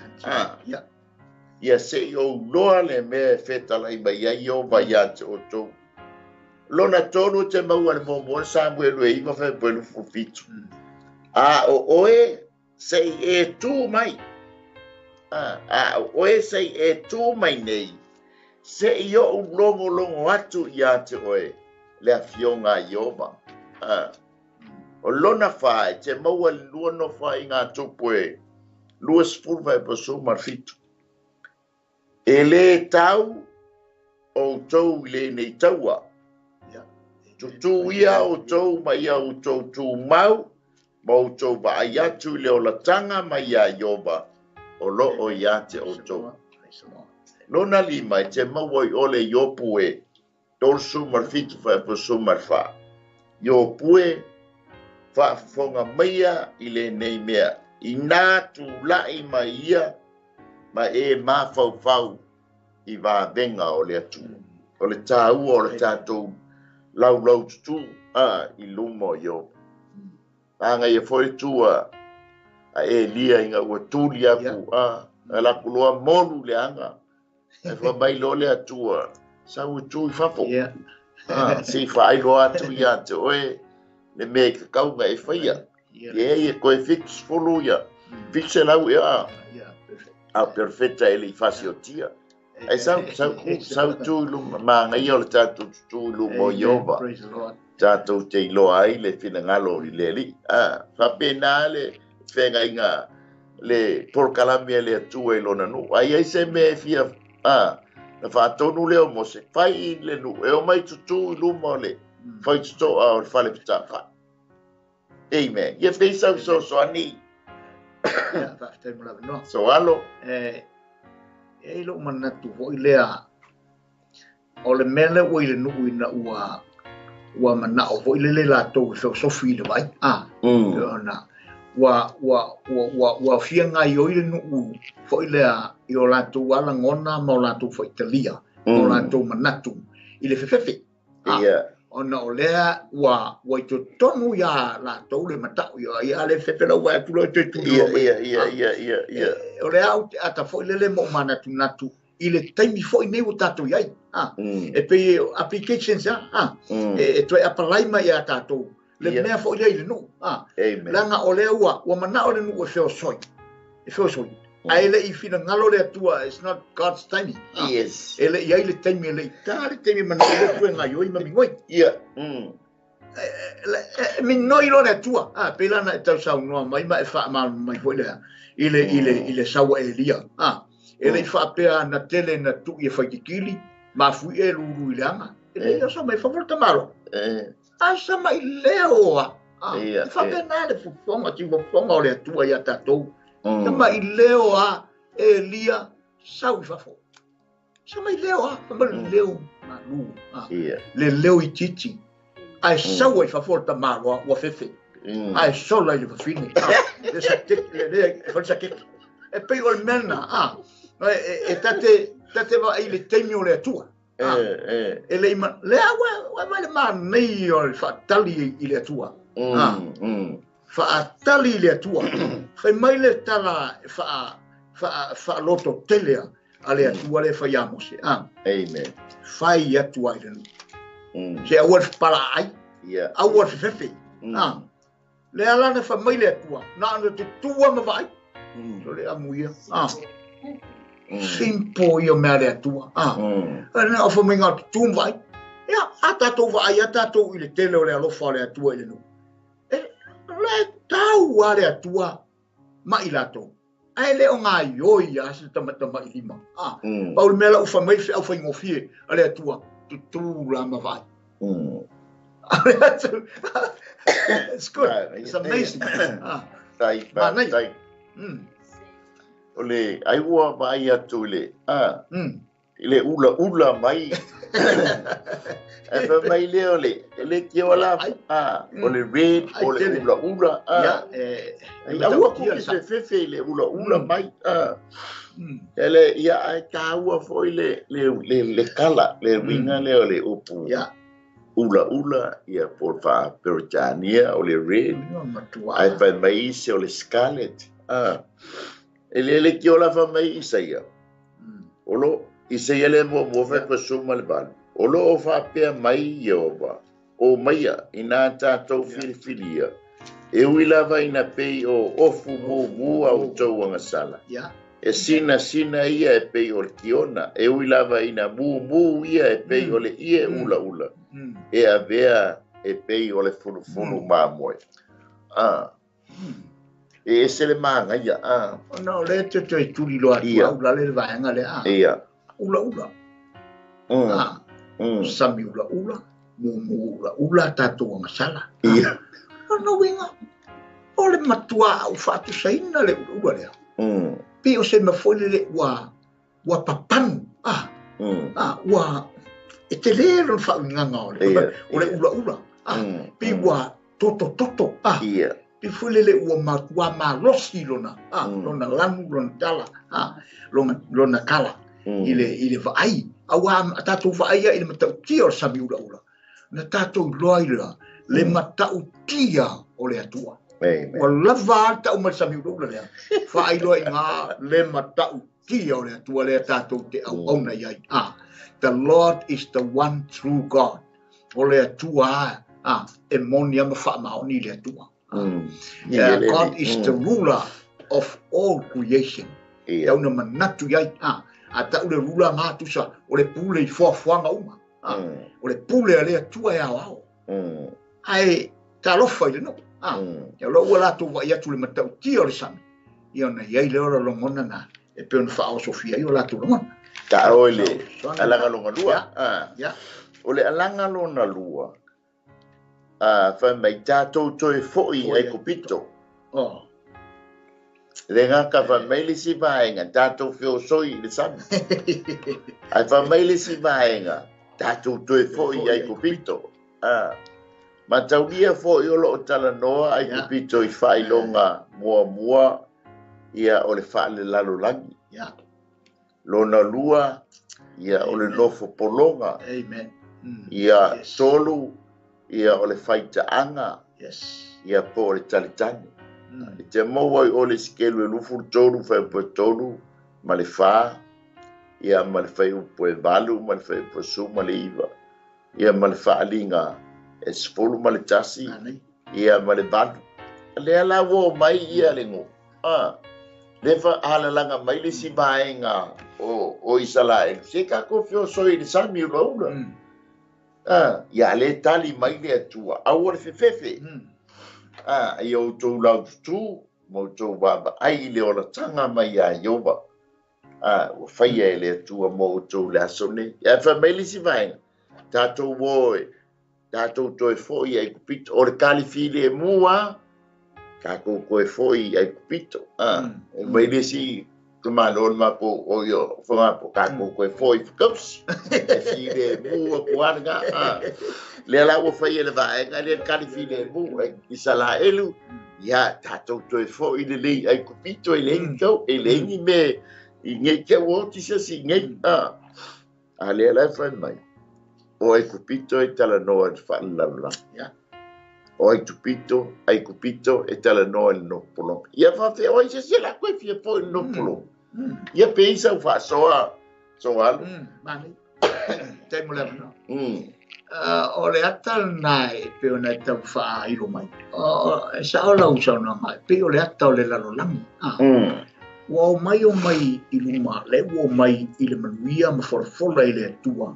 Ia se o loa le mea feta lai mai ia o vai ate o tō. Lona tōru te maua le mōmua Samuelu e ima whai puelu fufitu. O oe se e tū mai. oe sei e tū mai nei, se i o longo atu ia te oe, le afionga i oba. O lona whae, te maua lua no whae ngā tupu e, lua spulva e pasu marfitu. E le tau, o tau le nei taua. Tu ia o tau ma ia o tau tu mau, ma o tau ba ai atu le o la tanga ma ia ioba, o lo o ia te o tau. Lona lima, te maua i ole iopu e, tolsu marfitu whae pasu marfa. Iopu e, whaafonga maia i le nei mea, i nā tu lai ma ia, ma e mawhau i wā venga o le atu. O le tāu o le tātou lau tutu i lumo yo. Anga ia foi tua a e lia inga ua tuli aku a la kuloa molu le anga. E fa mai lo le atua. Sa ua tu i fafo. Si fa ai lo atu ia te oe le me ka kaunga e faia. Ia koe fix folu ia. Fix e lau ia. A perfecta ele i fasio tia. Ai sau tu luma manga ia o le tātou tu lumo ioba. Tātou te iloa ai le whina ngalo i le li. Whapena le whenga inga le porkalamia le atua i lona nu. Ai se me fia na whaatonu leo mo se whai i le nu. E o mai tutu i luma o le whai tuto a o le whale pita wha. Amen. Ia whei sau so ani. So alo. E lo manatu ho ilea o le mele o ile nuku ina ua mana o ho ile la to so sofi le vai na wa fianga yo ile nuku fo ile i o la to wala ngona ma la to fo italia o la to manatu ile fefefe ona o lea wa to tonu ya la to le mata yo ya le fefe la wa tu lo te tu o le au ata fo le mo mana tu natu ile taimi fo nei o tato yai e pe applications e to apply mai ya tato le mea fo ile no langa o le wa mana o le no fo soi ai le I fina ngalo le atua it's not God's timing yes ele ia le taimi le tare taimi mana le tu nga yo I mami ngoi mi noi lo le tua pela na tau sau no mai mai fa mai foi le ile sawa elia ele fa pe na tele na tu e fa kikili ma fu e lu ilanga ele yo so mai fa volta malo asa mai leo fa pe na le fu fonga ti vo fonga le tua ya tatou ma I leo elia sau fa fo sama I leo ma leo ma lu le leo I titi ai sau fa forta malo wa fefe ai sola I fa fini le sa le fa sa che e poi il mena e tate va I le temio le tua e le ma le wa ma nei o fa tali I le tua fa tali le tua fa mai le tala fa loto telea ale tua le fa yamos amen fa ia tua ile se awar para ai awar fefe le ala na fa mai le tua na no te tua ma vai so le amuia simpo io me le tua na fa mai ngat tu vai ya ata to vai ata to ile tele le alo fa le tua ile no le tau ale atua mai lato ai le o nga yoi ya se tamata mai lima paul mela o famai fe au faingo fie ale atua tu la ma vai it's good it's amazing tai ole ai wa vai atu le ile ula mai e mai le ke wala ole red ole ula ya wa ko se fefe le ula mai ele ya ai ka wa fo le kala le winga le ole upu ula ya por fa perchania ole red ai fa mai se ole scarlet ele ke wala fa mai isaia olo Isaia le mo fe pasuma le ban. Olo o fa pe mai Yehova. O maia ina tatou filifilia. E wila vai na pei o ofu mo au tau anga sala. E sina ia e pei o le kiona. E ui lava ina mu ia e pei o le ia ula. E a vea e pei o le fulu mamoe. E ese le manga ia. No, le te tuli loa tua ula le vaenga le a. Ia. Ula. Sami ula. Mumu ula tatou masala. Ia. No winga. O le matua au fatu saina le ula lea. Pi o se mafole le wa papanu. Wa e te lero fa nganga o le ula. Pi wa toto. Ia. Pi fole le wa malosi lona. Lona lamu lona tala. Lona kala. Ile vai. Awa tatou vai ile matautia o sami ula. Na tatou loira le matautia o le atua. O lava tau ma sami ula lea. Fai loa inga le matautia o le atua le tatou te au na iai. The Lord is the one true God. O le atua e moni ama wha maoni le atua. God is the ruler of all creation. Tau na manatu iai. A tau le rula ngā tusa o le pule I fuafuanga uma. O le pule a le atua e ao. Ai ta lofa I le no. Ia lo ua lato wa ia tu le matau tia o le sami. Ia na iai le ora longona na e pe ona wha o Sofia I o lato longona. Ta o le alanga longa lua. O le alanga longa lua. Wha mai tātou toi fo'i ai kopito. Le ngaka wha meili si vaenga, tātou whio soi le sami. Ai wha meili si vaenga, tātou toe fo'i ai kopito. Ma taunia fo'i o loo tala noa ai kopito I whailonga mua ia o le whaale lalo langi. Lona lua ia o le nofo polonga. Ia tolu ia o le whaitaanga. Ia po o le talitani. Te maua I o le sikelu e lufu tolu whai po tolu ma le wha ia ma le whai upo e valu ma le whai upo su ma le iwa ia ma le whaalinga e spolu ma le tasi ia ma le valu le ala wo mai ia le ngo le wha halalanga mai le si vaenga o isala e se ka ko fio soi le sami ulaula ia le tali mai le atua au le fefefe ai o tō lau tu mo tō waba ai le ola tanga mai a ioba o whaia le atua mo tō le asone ia whameli si vaenga tātou woe tātou toi foi ai kupito o le kalifile e mua kako koe foi ai kupito mai le si kumano o mapo o yo whangapo kako koe foi whakausi e file e mua kuanga le la wo fai le vaenga le kalifile mu I sala elu ya tatou toi fo I le ai kupito I le ngau e le ni me I ngai ke wo ti se si ngai a le la fai mai o ai kupito e tala no al fa la o ai kupito e tala no al no polo ya fa fe o se la ko fi po no polo ya pensa fa soa mani te mo le no o le ata nai pe ona tau wha ilo mai. E sa o lau sa ona mai, pe o le ata o le lalo langi. Wa o mai I luma, le o mai I le manuia ma wharafola I le atua.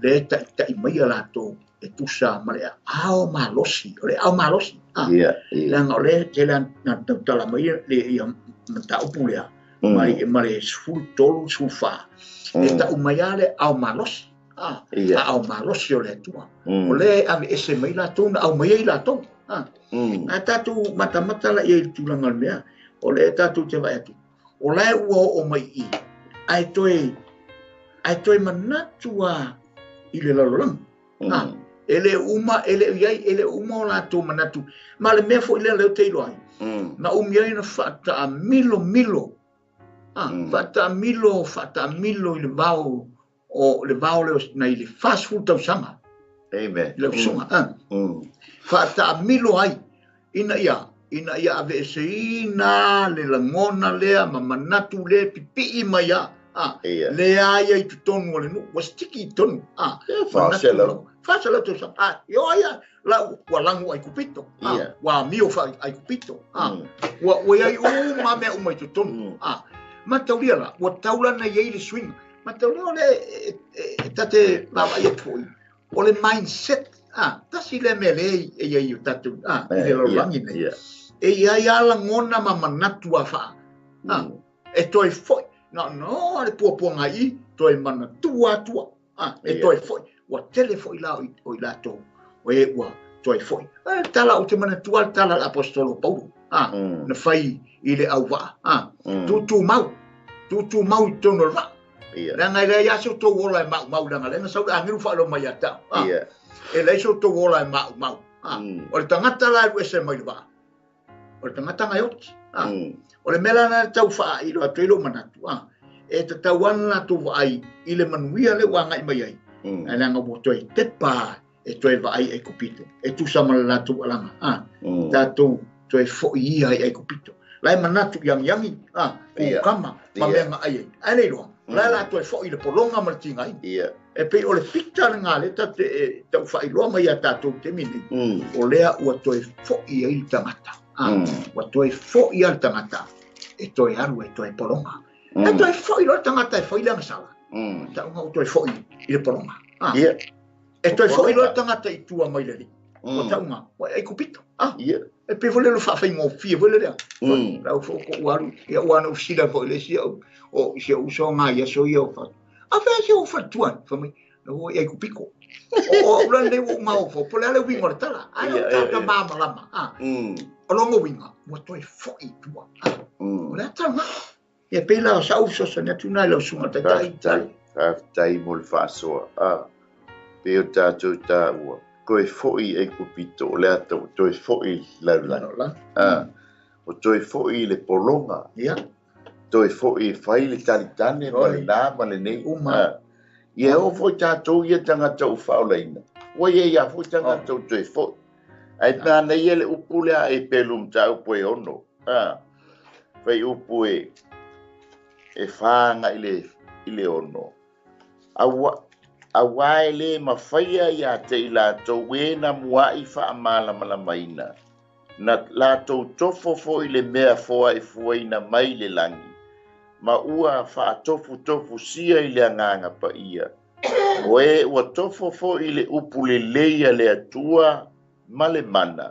Le ta I mai a lato e tusa ma le ao malosi, o le ao malosi. Le anga o le te le na tautala mai le ia mata upu lea, ma le sfulu tolu sufa. E ta umai le ao malosi. Au malosi o le atua. O le ave ese mai la tau na au mai I la tau. A tatu mata la I tulanga mea. O le tatu te vai atu. O le ua o mai I. Ai toi manatua I le lalolang. Ele uma o la tau manatu. Ma le mea fo I le leo teilo ai. Na umiai na fata milo. Fata milo I le vau. O le vau leo na I le fast food tau sama. Amen. Le usunga. Fata milo ai. Ina ia ave ese ina le langona lea ma manatu le pipi mai ia. Le aia I tutonu o le nu. Was tiki tonu. Fasela tau sama. Yo aia. La walangu ai kupito. Wa mio fa ai kupito. Wa ia I uma mea umai tutonu. mataulia la ua taulana iai le swing mataulia ole tate lava ia foi ole mindset tasi le mele e iai tatu i le lorangi nei e iai ala ngona ma manatu a faa e toi foi no le puapuanga i toi manatu atua e toi foi ua tele foi la o i lato o e ua toi foi tala o te manatu al tala apostolo Paulo na fai i le au waa tutu mau i tono ra na ngai le yaso to wola e mau na ngale na sau angiru fa lo mai ata e le so to wola e mau o le tangata la u ese mai ba o le tangata ngai oti o le mela na tau fa i lo atelo manatu e te tauan na tu vai i le manuia le wanga i mai ai ana nga mo toi te pa e toi vai e kupito e tu sama la tu alanga tatu toi fo i ai e kupito lai manatu yang o kama ma menga ai ai lo la toi fo i le polonga martinga e pe o le picture nga le tate tau fa i lo mai ata tu te mini o lea o toi fo i ai tangata o toi fo i ai tangata e toi aru e toi polonga e toi fo i lo tangata e fo i le masala tau nga o toi fo i le polonga e toi fo i lo tangata i tua mai le o tau nga o e kupito e pe vole lo fa fa mo fie vole le la fo ko waru e wana o sila ko le sia o se o so nga ya so yo fa a fa se o fa tuan fa mi no e kupiko o la le o ma o fo po le wi mortala ai o ta ma lama o lo mo winga mo toi fo i tua o la ta ma e pe la sa o so na tu na lo su ma tai mo fa so pe o ta tu ta o koe fo'i e kupito o le ata o toi fo'i laulani. O toi fo'i le polonga. Toi fo'i fai le talitane ma le nā ma le nei. Ia o fo'i tātou ia tangata o whaolaina. Wa ia fo'i tangata o toi fo'i. Ai nā nei ele upu lea e pelum ta upu e ono. Fai upu e whanga i le ono. Awai le mawhaia ia te i lātou e na mua i wha mala maina. Na lātou tofo fo i le mea foa i fuaina mai le langi. Ma ua wha tofu sia i le anganga pa ia. O e ua tofo fo i le upu le leia le atua ma le mana.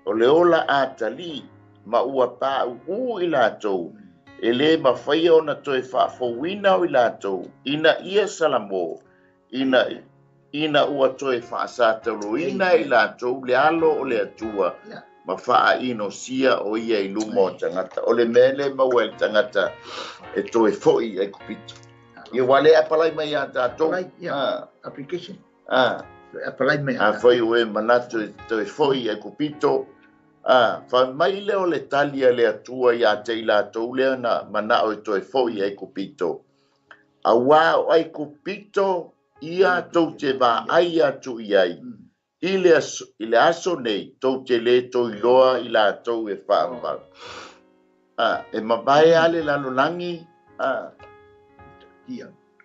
O le ola atali ma ua pā u i lātou. E le mawhaia o na toi wha fowina o i lātou. Ina ia salamo. Ina ua toe whaasātaloina i lātou le alo o le atua ma wha ino sia o ia i luma o tangata o le mele maua i tangata e toe fo'i e kupito i wale apalai mai a tātou application apalai mai a whai ue manatu e toe fo'i e kupito wha mai leo le talia le atua i a te i lātou lea na manao e toe fo'i e kupito a wā o ai kupito ia tau te wā ai atu i ai. I le aso nei, tau te le tau i loa i la tau e whaambau. E mabai ale lalo langi.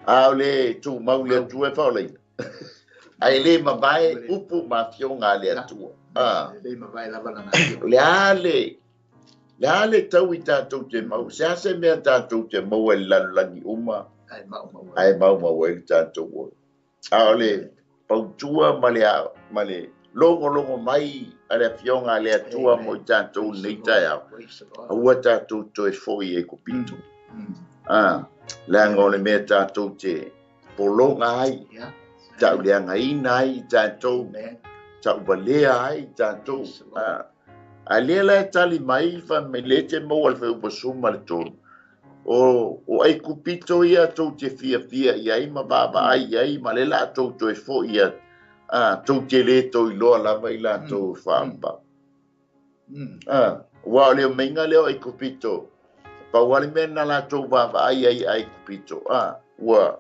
O le tu mau le atu e whaolei. Ai le mabai upu ma fionga le atua. Le mabai lava langa. Le ale tau i tātou te mau. Se ase mea tātou te mau e lalo langi uma. Ai mau e tātou oi. Ale pautua male longo mai ale fionga le atua mo tātou nei tai au. Ua tātou toi foi e kupito. Lango le mea tātou te polonga ai. Tau leanga ina ai tātou. Tau balea ai tātou. A lela e tali mai fa me lete mo al feu pasuma le tonu. O ai kupito ia tau te fia i ai ma baba ai ma le la tau to e fo ia tau te le tau i loa lava i la tau whaamba. Wa leo menga leo ai kupito. Pa wale mena la tau baba ai kupito. Wa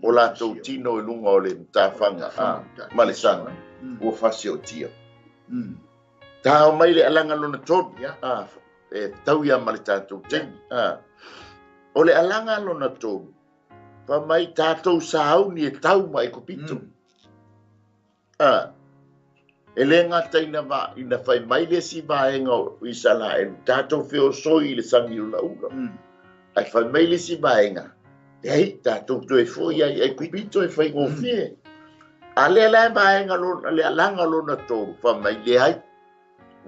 o la tau tino i lunga o le mtawhanga. Ma le sanga. Ua fasi o tia. Tāo mai le alanga lona tonu. Tau ia ma le tātou tengi. O le alanga lona tonu, pa mai tātou sāu ni e tau mai kupito. E le ngata ina whai mai le si vāenga o i sala e tātou whio soi le sangi ula. ai fa mai le si bainga ei ta tu tu e foi ai kupito e fai go fie ale la bainga lo le langa lo na to fa mai le ai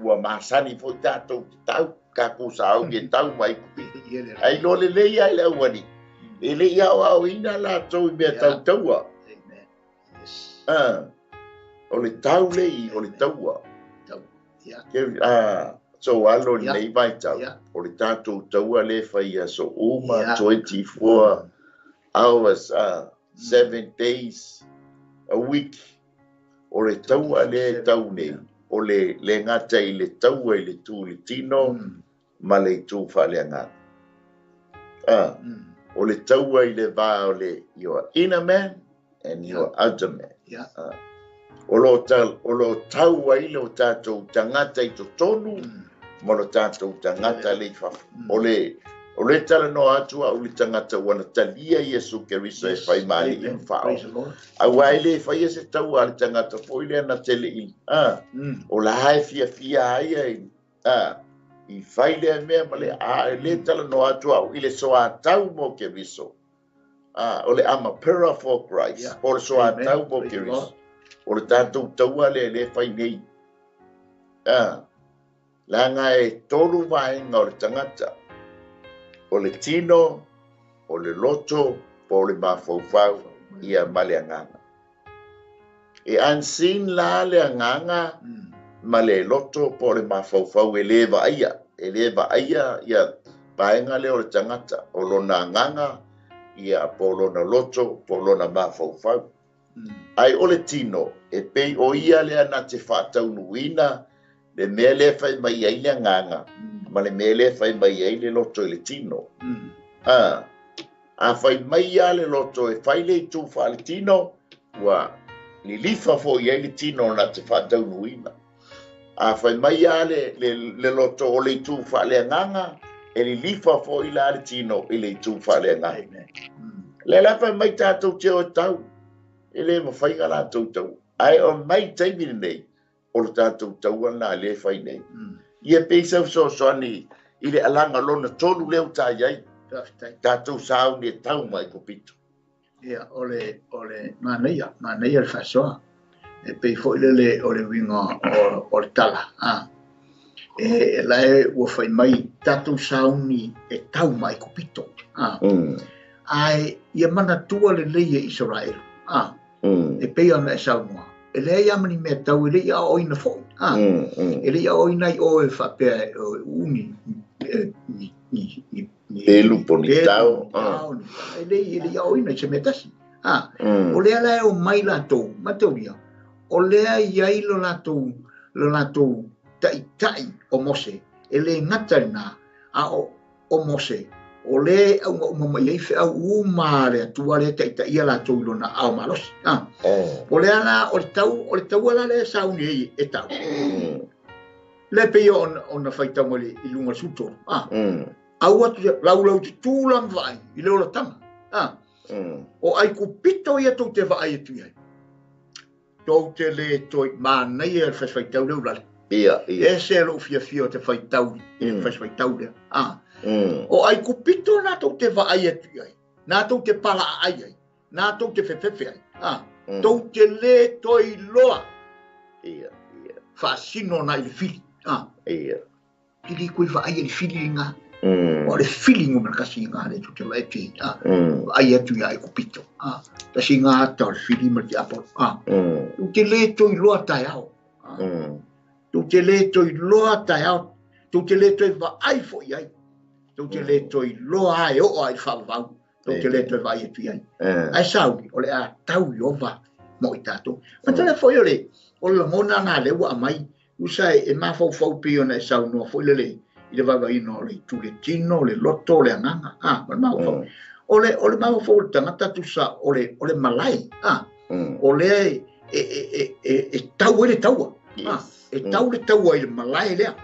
ua masani fo ta to tau ka ku sa ge tau mai kupito ai lo le ai le wani ele ia o ina la to be tau taua o le tau le i o le taua so alo nei vai tau o le tatou taua le faia so uma 24 hours 7 days a week o le taua le tau nei o le ngata i le taua i le tu le tino ma le tu faleanga o le taua i le va o le your inner man and your outer man o lo tau ai lo tatou tangata i to tonu mo lo tatou tangata le fa o le tala no atu o le tangata wana talia Iesu Keriso e fai mali i fao a wai le fai se tau al tangata foi le na tele i o la hai fia ai i fai le mea ma le tala no atu i le Soatau mo Keriso o le Armourbearer for Christ o le Soatau mo Keriso o le tatou taua le fai nei langa e tolu vaenga o le tangata o le tino o le loto po le mafaufau ia maleanganga e unseen la le anganga ma le loto po le mafaufau e leva aia ia vaenga le o le tangata o lona nganga ia po lona loto po lona mafaufau ai o le tino e pei o ia le ana te whaataunuina le mea le fai mai ai le nganga ma le mea le fai mai ai le loto i le tino a fai mai a le loto e fai le tu fa le tino wa li lifa fo i ai le tino na te whaataunuina a fai mai a le loto o le tu fa le nganga e li lifa fo i la le tino i le tu fa le nganga le la fai mai tātou te o tau ele mo fai gala tau ai o mai taimi nei o le tatou taua na le fai nei ia peisa so ani i le alanga lona tolu leo tai ai tatou sau ni tau mai kopito ia ole manaia le fasoa e pei foi le o le winga o le tala e lai o fai mai tatou sau ni e tau mai kopito ai ia mana tua le leia Israel e pei ana e saunua e le ia mani me tau e le ia oina fo e le ia oina i o e whapea uni e lupo ni tau e le ia oina i se metasi o lea la o mai latou matau ia o lea iai lo latou tai o Mose e le ngata na o Mose o le au mai ai fe au mare tua le ta ia la to lona au malos o le ana o tau ala le sauni e tau le pe on fai tau mole i lunga suto au atu lau tu lam vai i le ola tama o ai ku pito ia to te vai tu ia to te le to mana ia fai tau le ula e se lo fia te fai tau fai tau le o ai kupito na tau te vaai atu ai, na tau te pala ai, na tau te fefefe ai, tau te le toi loa. Fasino na i fili. Pili kui vaai i fili nga. O le fili ngu kasi nga le tu te vai te ai atu ai kupito. Tasi nga ata o le fili ma te apo. Tau te le toi loa tai au. Tau te le toi loa tai au. Tau te le toi vaai fo i ai. Tau te le toi loa ai o ai whawau. Tau te le toi vai e tui ai. Ai sauri, o le a tau i ova mo i tātou. Ma tala foi o le ngona nā lewa a mai. Usai e mawhau whau pio na e sau noa foi le i le waga ino le tu le tino, le loto, le anganga. Ma mawhau. O le mawhau le tangata tu sa o le malai. O le e tau e le taua. E tau le taua i le malai lea.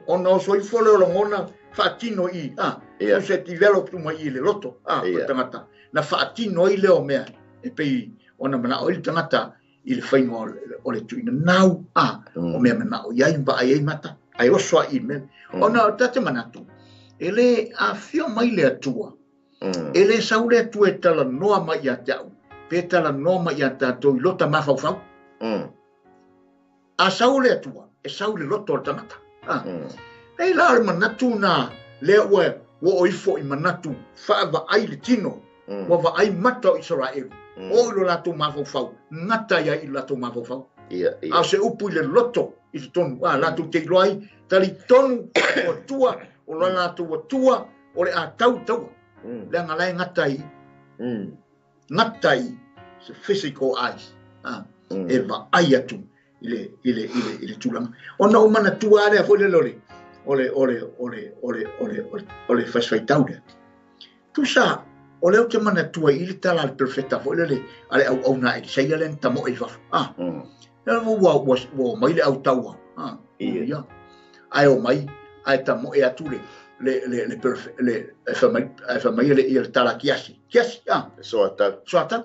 O no soi fole o le ngona faatino i o se develop tu mai i le loto o tangata na faatino i le o mea e pei ona mana o le tangata i le whainga o le tuina nau o mea mana o iai mba ai mata ai o soa i mea ona o tate manatu ele a fio mai le atua. Ele sau le atua e tala noa mai a tau. Pe tala noa mai a tatou I lota mafau. A sau le atua, e sau le loto o tamata. Ei la le manatu na le ua o ifo I manatu whaava ai le tino. Wa va ai mata o Israel. O lo lato mafau. Ngata ia I lato mafau. A se upu le loto I te tonu. Lato te loai. Tali tonu o tua. O la lato o tua. O le a tau. Le ngalai ngatai. Ngatai. Se physical eyes. E va ai atu. Ile tulanga. Ona o mana tua ale a foi le lore. Ole fasfaitau le. Tu sa. Ole o te mana tua ili tala al perfecta foi le. Ale au na e sei ale tamo e va. Le wo mai le au taua. Ia. Ai o mai ai tamo e atu le perfect le fa mai le il tala kiasi. Kiasi. Soatau.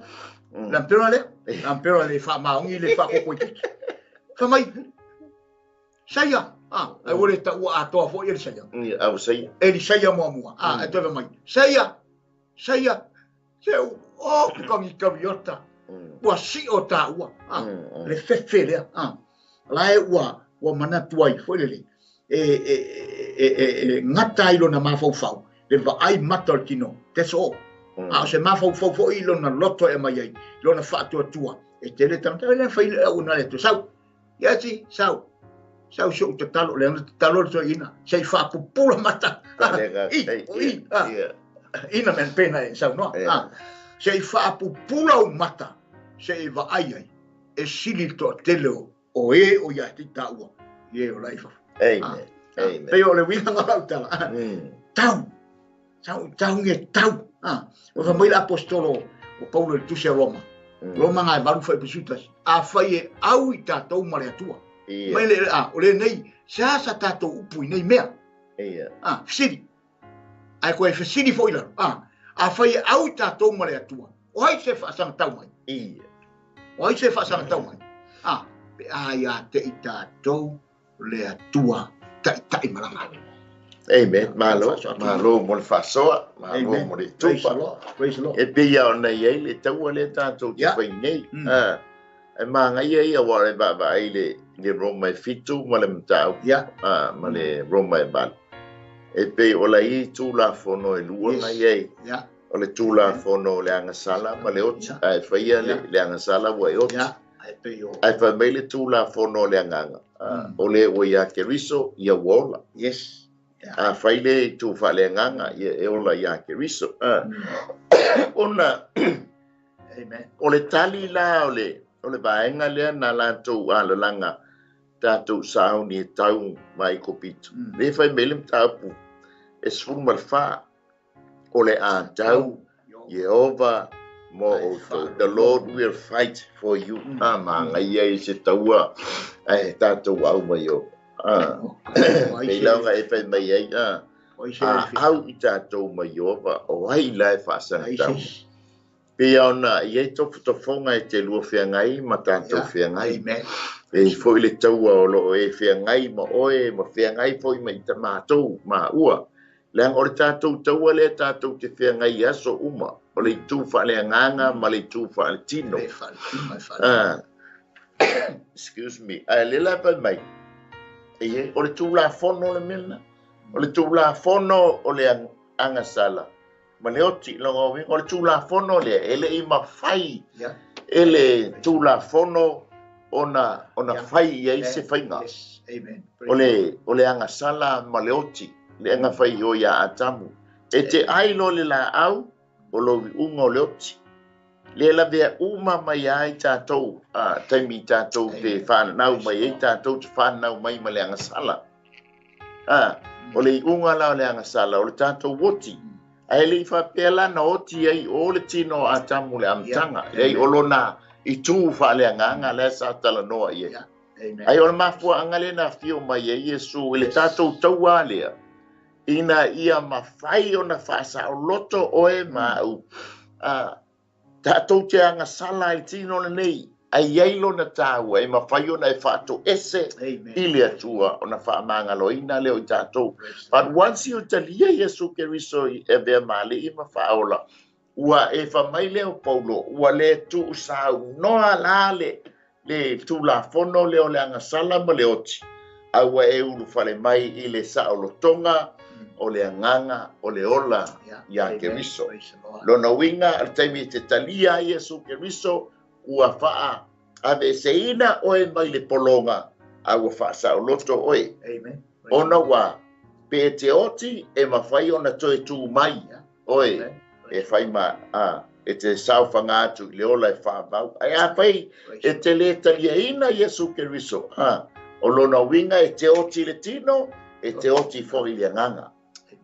Lampero le fa maungi le fa ko fa mai. Saya. Ai wole ta ua atoa fo il saya. Au sei. Eli saya mua. E tove mai. Saya. Se o kaviota. Ua si o ta ua. Le fefe le. Lae ua manatu ai fo le. Ngata ilo na mafau. Le va ai matal kino. Te so. Se mafau fo ilo na loto e mai ai. Lo na fa tua. E tele tanta le fa ilo una le tu sau. Ya si sau. Sau so te talo le talo so ina. Sei fa pupula mata. Ina men pena e sau no. Sei fa pupula o mata. Sei va ai. E silito telo o ya ti taua. Ye o laifa. Amen. Peo le wina ngau tala. Tau nge tau. O fa mai apostolo o Paulo le tusia Roma. Roma ngai baru fa episutas. A fai e au I tatou mare atua. Mai le o le nei sa tatou upu nei mea. Fisiri. Ai koe fisiri foi la. A fai e au tatou mare atua. O ai se fa sang tau mai. O ai se fa sang tau mai. Pe ai a te I tatou le atua tai maranga. Amen. Malo mo le fasoa, malo mo le tupa. Praise the Lord. E pe ia ona ia le tau le tatou te whai nei. E manga ia wale baba ai le Roma e fitu ma le mtau. Ma le Roma e bal. E pe o la I tu la fono e lua na iei. O le tu la fono le angasala ma le oti. E whaia le angasala wa e oti. E wha mai le tu la fono le anganga. O le ua ia Keriso ia wola. Yes. A whaile tu whale nganga e ola ia Keriso. Ona, o le tali la o le vaenga lea na lantou alalanga tātou sao ni tau mai ko pitu. Le whai melem tāpu e sfuru malwha o le a tau Yehova mo o tau. The Lord will fight for you. Manga ia I se taua tātou au mai o. Pei launga e whai mai ai. Au I tātou mai Yehova o hai lai whaasana tau. Pea ona I TOFOTOFOGA e te lua whiangai ma tātou whiangai. E foi le taua o lo e whiangai ma oe ma whiangai foi ma I ta mātou ma ua. Leang o le tātou taua le tātou te whiangai aso uma. O le tū whale anganga ma le tū whale tino. Excuse me. Le la pa mai. O le tū la fono le mena. O le tū la fono o le angasala. Ma le oti longa o le tū la fono le ele I ma whai. Ele tū la fono ona whai I se whainga. O le angasala ma le oti. Le anga whai o ia atamu. E te ailo le la au o lo unga o le oti. Le la vea uma mai ai tātou. Taimi tātou te whanau mai ai tātou te whanau mai ma le angasala. O le unga la o le angasala o le tātou oti. Ai le whapela na oti ai o le tino a tamu le amtanga. Ai o lona I tū whale anganga le sa tala noa I ai o le mafua angale na fio mai e Yesu le tātou taua lea. Ina ia mawhai o na whasa o loto oe mau. Tātou te angasala I tino le nei. ai ai lona tāua e mawhai ona e whātou ese i le atua o na whaamangaloina leo i tātou. But once you talia Iesu Keriso e vea male i mawhaola, ua e whamai leo paulo, ua le tu usau noa la le tu la fono leo le angasala ma le oti. Aua e ulu whale mai i le saolotonga, o le anganga, o le ola ia Keriso. Lona winga al taimi te talia Iesu Keriso, ua faa ave seina oe mai le polonga aua faa saoloto oe. Ona wa pe te oti e mawhai ona toe tū mai oe e whai ma e te sauwhanga atu le ola e wha mau. Ai a whai e te le talia ina Iesu Keriso. O lona winga e te oti le tino e te oti fori le nganga.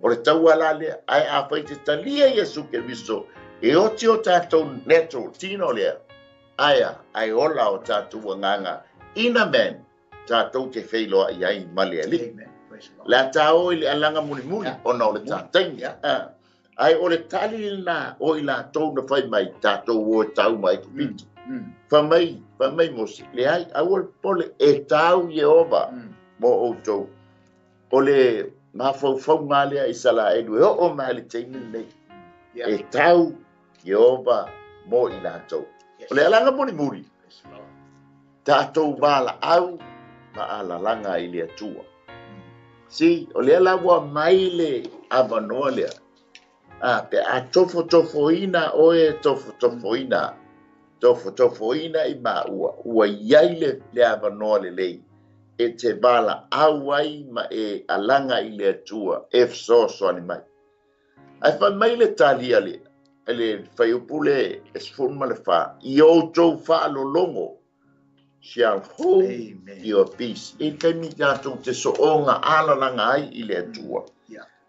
O le tau ala lea ai a whai te talia Iesu Keriso e oti o tātou natural tino lea. Aia, ai ola o tātou nganga. Ina men, tātou te whailoa i ai male ali. La tāo i le alanga muni muni, ona o le tātaingi. Ai o le tali na o i la tau na whai mai tātou o tau mai kupito. Whamai mosi. Le ai, au o pole e tau Yehova mo o tau. O le mawhau ngalea i sala elu e o male teinu nei. E tau Yehova mo i la tau. O le alanga muni muri. Tātou wala au ma ala langa i le atua. Si, o le alawa mai le avanoa lea. Pe a tofotofoina oe tofotofoina. Tofotofoina i ma ua. Ua iai le avanoa le lei. E te wala au ai ma e alanga i le atua. So ani mai. Ai wha mai le talia lea. Ele fai upule esfun malefa i o tau fa lo longo shall hold your peace e te mi tātou te soonga ala langa ai i le atua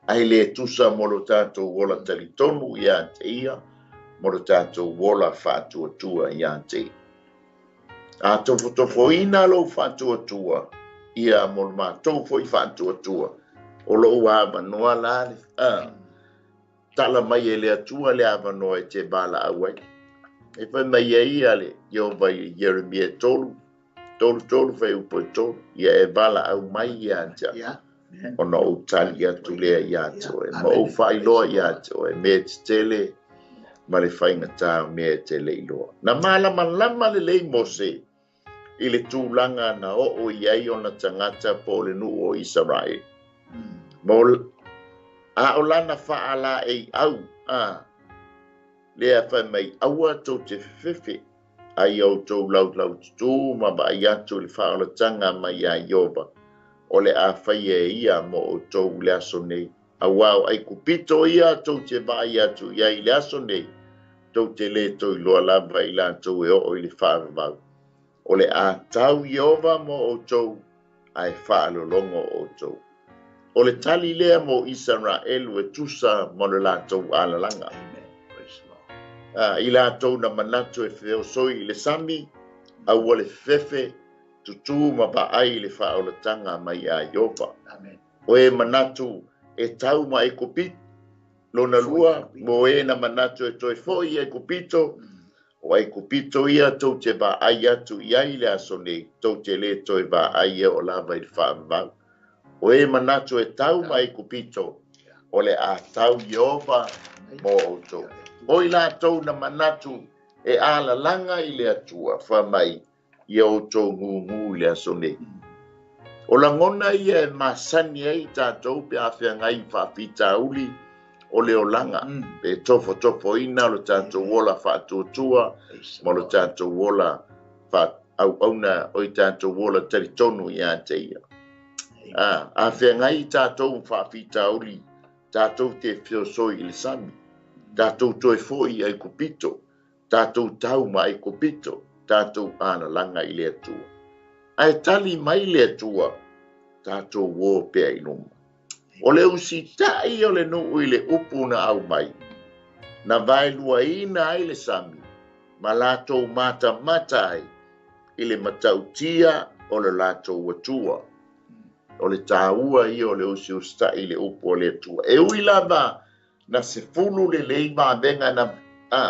ai le tusa molo tātou wola talitonu i a te ia molo tātou wola whātua tua i a te a tofotofoina lo whātua tua i a molo mātou foi whātua tua o lo ua manoa lale tala mai e le atua le avanoa e te bala awai. E whai mai e ia le, yo vai Jeremia tolu whai upo tolu, ia e bala au mai i atia. Ona o tali atu lea i ato, e ma o whai loa i ato, e me te tele, ma le whai ngata me te le iloa. Na lama le lei mose, i le tūlanga na o iai ona tangata po le nu o Israel. A o lana whaala e au, lea whai mai aua tau te whiwhi, ai au tau lau tū, ma ba ai atu le whaala tanga mai a Ioba, o le a whai e ia mo o tau le aso nei, a wau ai kupito ia tau te vai atu, ia i le aso nei, tau te le tau i loa lava i la tau e o i le whaala vau, o le a tau Ioba mo o tau, ai whaala longo o tau. O le tali lea mo Israel e tusa mo le lātou alalanga. I lātou na manatu e whio soi i le SAMI, au o le fefe tutu ma ba ai le whaolatanga mai a Iopa. O e manatu e tau ma e kupit, lona lua, mo e na manatu e toi foi e kupito, o e kupito ia tau te ba ai atu i ai le aso nei, tau te le toi ba ai e o lava i le whaamvau. O e manatu e tau mai kupito, o le a tau Iopa mo o tau. O i la tau na manatu e ala langa i le atua, wha mai i o tau ngu i le aso nei. O la ngona i e masani e i tātou pe awhia ngai whawhita uli o leo langa. Pe tofo ina lo tātou wola whātua mo lo tātou wola au auna o i tātou wola taritonu i a te ia. A whea ngai tātou whawhita uli, tātou te whiosoi i le SAMI, tātou toi foi ai kupito, tātou tau mai kupito, tātou ana langa i le atua. Ai tali mai le atua, tātou wō pēa i numa. O le usi tai o le nuu i le upu na au mai, na vai lua ina ai le SAMI, ma lātou mata ai, i le matautia o le lātou watua. O le tāua i o le usi usta i le upu o le atua. E ui lava na se fulu le lei ma venga na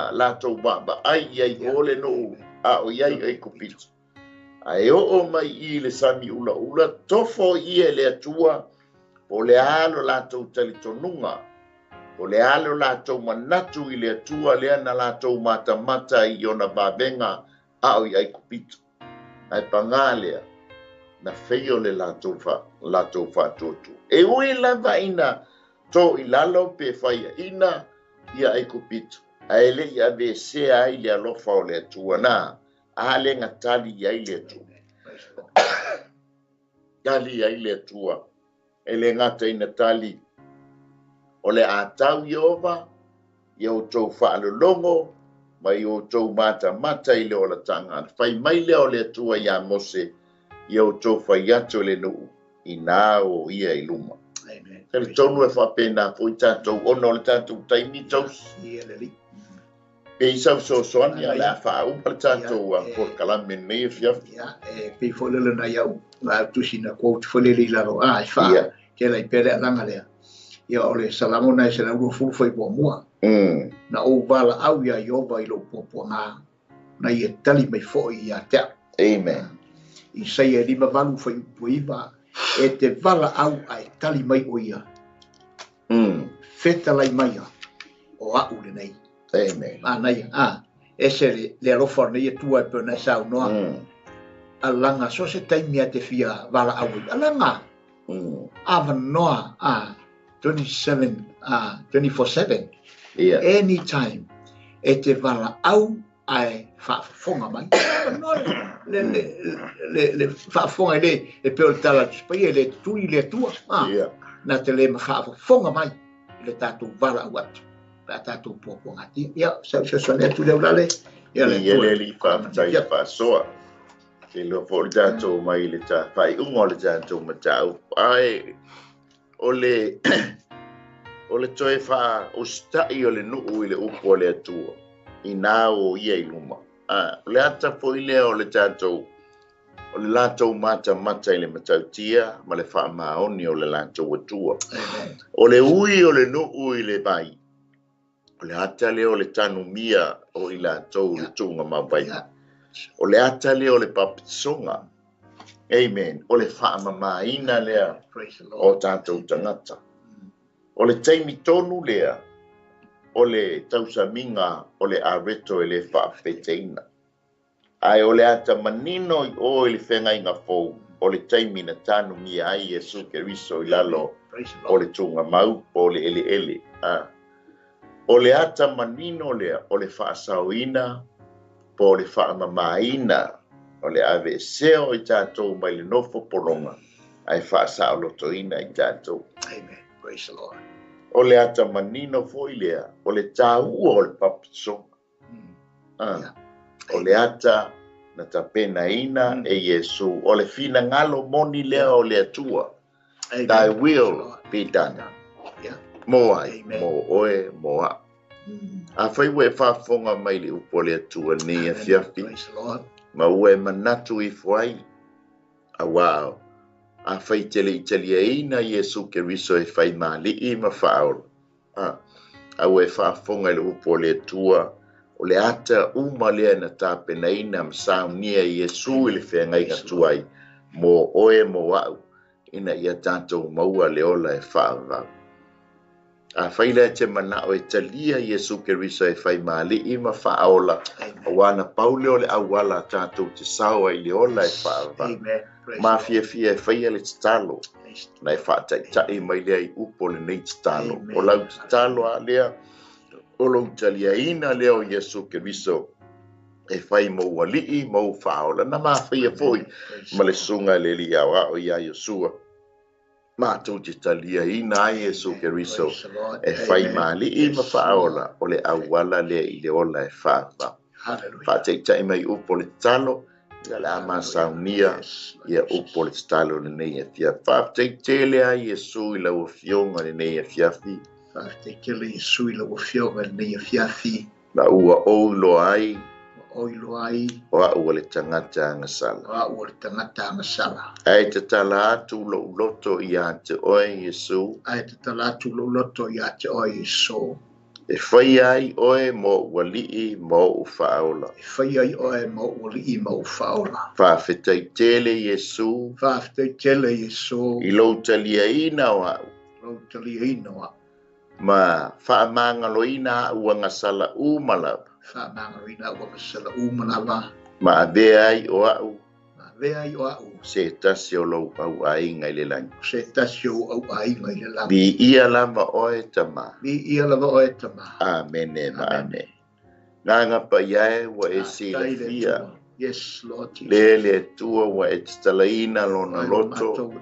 lātou baba ai ai o le nuu a o iai e kupito. Ai o mai I le sami ula tofo ia le atua o le alo latou talitonunga o le alo latou manatu I le atua lea na latou mata I ona vavenga a o iai kupito. Ai panga lea na feio le latou fa tutu. E ui lava ina to I lalo pe fai ina ia ai kupito. Ai le ia ve se ai le alofa o le atua na a le ngatali ia le atua. Tali ia le atua. E le ngata ina tali o le atau Iova ia o tau whaalolongo ma I o tau mata I le o la tanga. Whai mai le o le atua ia mose ia o tau whai ato le nuu I nā o ia I luma. Tele tonu e whapena fo I tātou ono le tātou taimi taus. Pe I sau so soani a le a whaaupa le tātou a por kalame nei e fiafi. Pe wholele na iau la tusina quote wholele I laro a I wha ke lai pere alanga lea. Ia o le salamo na se na uro fulfai po mua. Na o wala au ia Iova I lo po ngā. Na I e tali mai fo I a tea. Amen. I sei e lima valu fai upuiva e te wala au a e tali mai o ia. Feta lai mai o au le nei. Amen. Nei, ese le alofa nei e tua e pena sau noa. Alanga so se taimi a te fia wala au. Alanga. Ava noa 24/7. Yeah. Anytime. E te wala au ai whaafonga mai. Le whaafonga le peo tala tuspai le tui le tua. Na te le ma whaafonga mai. Le tātou wala au atu. Tātou pōpō ngati. Ia, sau ne tu leo lale. Ia le li whaafatai whaasoa. Ke lo fo le tātou mai le tā whai ungo le tātou matau. Ai, o le toe wha o stai o le nuu I le upo le atua. I nā o ia I luma. Le ata fo I lea o le tātou. O le lātou mata I le matautia, ma le wha maoni o le lātou atua. O le ui o le nuu I le bai. O le ata leo le tanu mia o I lātou le tunga mawai. O le ata leo le papisonga. Amen. O le wha mamaina lea o tātou tangata. O le taimi tonu lea, o le tausaminga, o le areto e le whaafeteina. Ai o le ata manino I o le whenga inga fōu, o le taimi na tanu mia ai Yesu Keriso I lalo, o le tunga mau, o le ele. O le ata manino lea, o le whaasauina, po le whaamamaina, o le ave seo I tātou mai le nofo poronga, ai whaasau lotoina I tātou. Amen. Praise the Lord. O le ata manino foi lea, o le tāua o le papisonga. O le ata na tapena ina e Yesu, o le fina ngalo moni lea o le atua. Thy will be done. Mo ai, mo oe, mo a. A whai ue whafonga mai le upo le atua ni a fiafi. Ma ue manatu I fuai. A wow. A whai tele ina Yesu Keriso e whai mali ma whaola. A ue whafonga le upo le atua. O le ata uma lea na tāpena ina msau nia Yesu I le whengai katuai. Mo oe mo au. Ina ia tātou maua le ola e whaavau. A whaila te mana o e talia Yesu Keriso e whai mali ma whaola. A wana paule o le awala tātou te sawa I le ola e whaavau. Ma fia e whaia le talo. Na e whaatai mai lea I upo le nei talo. O lau talo a lea. O lau talia ina lea o Yesu Keriso. E whai mo walii mo whaola. Na ma whaia foi. Ma le sunga le li awa o ia Yesua. Ma tau te talia ina ai Yesu Keriso. E whai mali ma whaola. O le awala lea I le ola e whaava. Whaatai mai upo le talo. Ia le ama saunia ia upo le talo le nei e fia. Whaatai lea Yesu I lau fionga le nei e fiafi. Kele Yesu I lau fionga le nei e fiafi. La ua oulo ai. Oilo ai. O a ua le tangata angasala. O a ua le tangata angasala. Ai te tala atu lo loto I a te oe Yesu. Ai te tala atu lo loto I a te oe Yesu. E whai ai oe mo wali'i mo uwhaola. Whai ai oe mo wali'i mo whaola. Whawhetai tele Yesu. Whawhetai tele Yesu. I lo talia ina o au. Lo talia ina o au. Ma whaamangaloina uanga sala umalapa. Whaamangaloina uanga sala umalapa. Ma avea ai o au. Vea i o au. Se tasi o lau au ai ngai le langi. Se tasi o au ai ngai le langi. Bi ia lama oe tama. Bi ia lama oe tama. Amen e ma amen. Nganga pa iae wa e si la fia. Yes, Lord Jesus. Le tua wa e titalaina lona loto.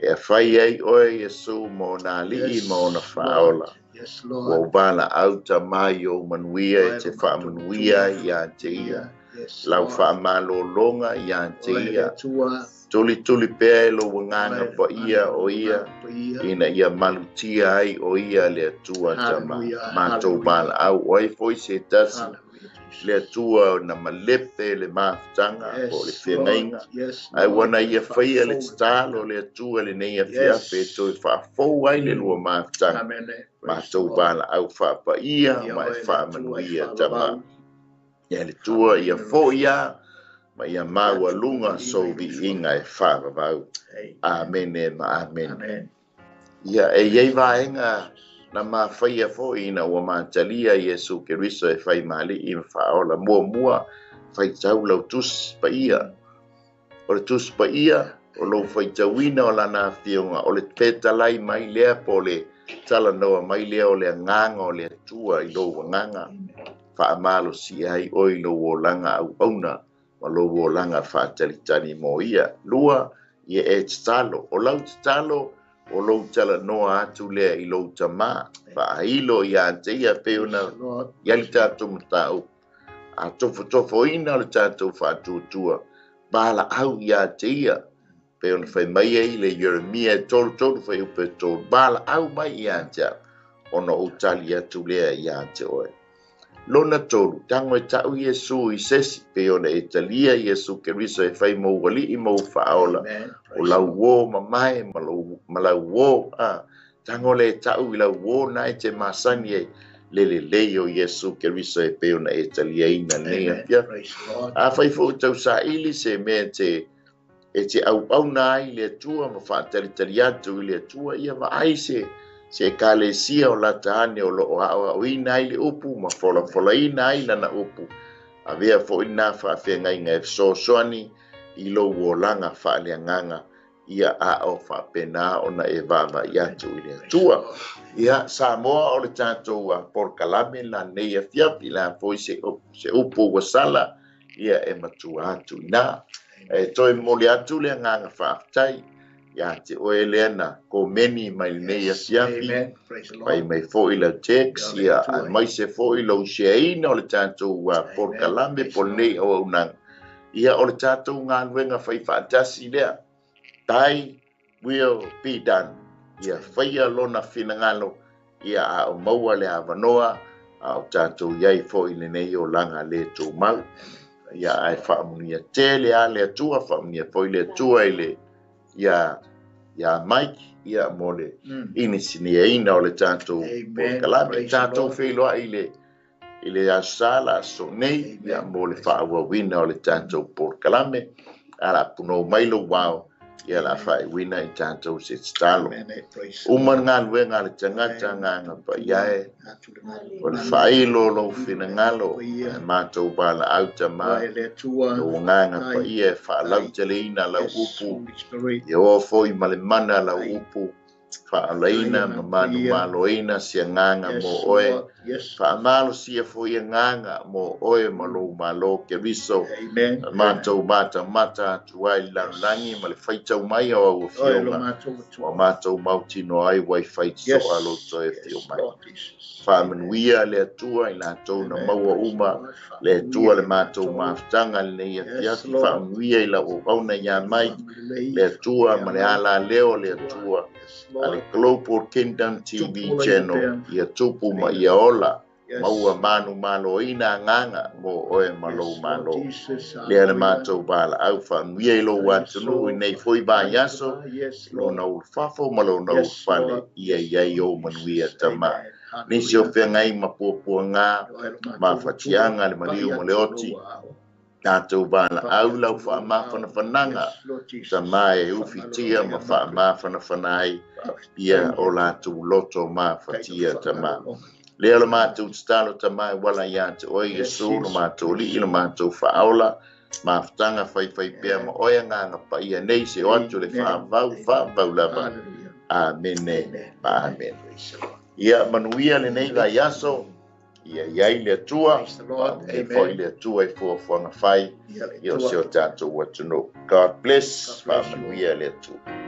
E whai ai oe Yesu mo na li mo na whaola. Yes, Lord. Wa ubala au tamai o manuia e te wha manuia i a te ia. Lau whaamalolonga i a te ia. Tuli pēa lo wanganga pa ia o ia. Ina ia malutia ai o ia le tua tama. Mātou bala au oi foi se tasi. Le tua na malepe le maftanga o le whiangainga. Ai wana ia whaia le talo le tua le neia whiape toi whaafou ai le lua maftanga. Mātou bala au whaapa ia ma e whaamanuia tama. Ia le tua ia fo ia. Ma ia maua lunga so vi inga e whaavavau. Amen e ma amen. Ia e iei vaenga na ma whaia fo ina ua mātalia Yesu Keriso e whai mali i whaola mua whai tau lau tus pa ia. O le tus pa ia, o lau whai tauina o lana whionga, o le petalai mai lea po le tala noa mai lea o le nganga o le tua i lo wanganga. Whaamalo si ai oi lo o langa au auna. Ma lo o langa whaatalitani mo ia. Lua ia e talo. O lau talo o lo tala noa atu lea i lo tama. Whaahilo ia ante ia peona. Ia li tātou matau. A tofo ina le tātou whaatutua. Bala au ia ante ia. Peona whai mai ei le Jeremia tolu whai upe tolu. Bala au mai ia ante. Ono o tali atu lea ia ante oe. Lona tolu, tango e tau Yesu i sesi, peona e talia Yesu Keriso e whai mo wali i mo whaola. O lau wō mamae, ma lau wō, tango le tau i lau wō na e te masani e lele leo Yesu Keriso e peona e talia ina nea pia. A whai fo tau sa ili se mea te au nai le tua ma whaatari taliatu i le tua ia ma aise. Se kalesia o la taane o lo o ina ile upu ma fola ina ina na upu avea fo ina fa ngai ngai so soani i lo wo langa fa le nganga ia a o fa pena ona e vava ia tu ile tua ia Samoa o le tatou a por kalame la nei fia pila foi se upu wa sala ia e matua atu na e toi moli atu le nganga fa tai ia te oelena ko meni mai nei asiafi pai mai fo ila text ia mai se fo ila sheina o le tatou por kalame por nei o unang ia o le tatou ngaluenga fai fatasi lea tai will be done ia faia lona finangalo ia o maua le avanoa o tatou iai fo ile nei o langa le tu mau ia ai faamunia tele ale tua faamunia fo ile tua ile ia Mike ia mole inisinia ina o le tatou por kalame tatou feloa ile asala so nei ia mole faawawina o le tatou por kalame ala puno mailo wao ia la fai wina i tatou se talo uma ngaluenga le tangata nganga pa iae o le failo lo finangalo matou bala auta ma o nganga pa ia fa lau teleina lau upu ia o foi male mana lau upu fa alaina mamanu maloina sia nganga mo oe fa malo sia foi nganga mo oe malo Keriso matou mata tuai langi male faita mai o fiona o matou mautino ai wifi so alo to e fio mai fa manuia le tua ina to na maua uma le tua le matou maftanga le ia fia fa manuia ila o ona ia mai le tua male ala leo le tua ale Global Kingdom TV channel ia tupu ma ia ola maua manu malo ina nganga mo oe malo le ana matou bala au fa mia ilo watunu nei foi ba yaso lo na ulfafo malo na ufale ia o manuia tama nisi o whengai ma puapuanga ma whatianga le mariu mo le oti tātou bāna au lau wha mawhana whananga ta mai uwhitia ma wha mawhana whanai ia o lātou loto ma whatia ta ma lea la mātou talo ta mai wala ia te oi e sū la mātou li la mātou whaola ma whatanga whai pia ma oia nganga pa ia nei se o atu le wha lava amene amen ia manuia le nei la yaso ia iai le atua e foi le atua e fuafuanga whai ia o seo tātou atunō. God bless, manuia le atua.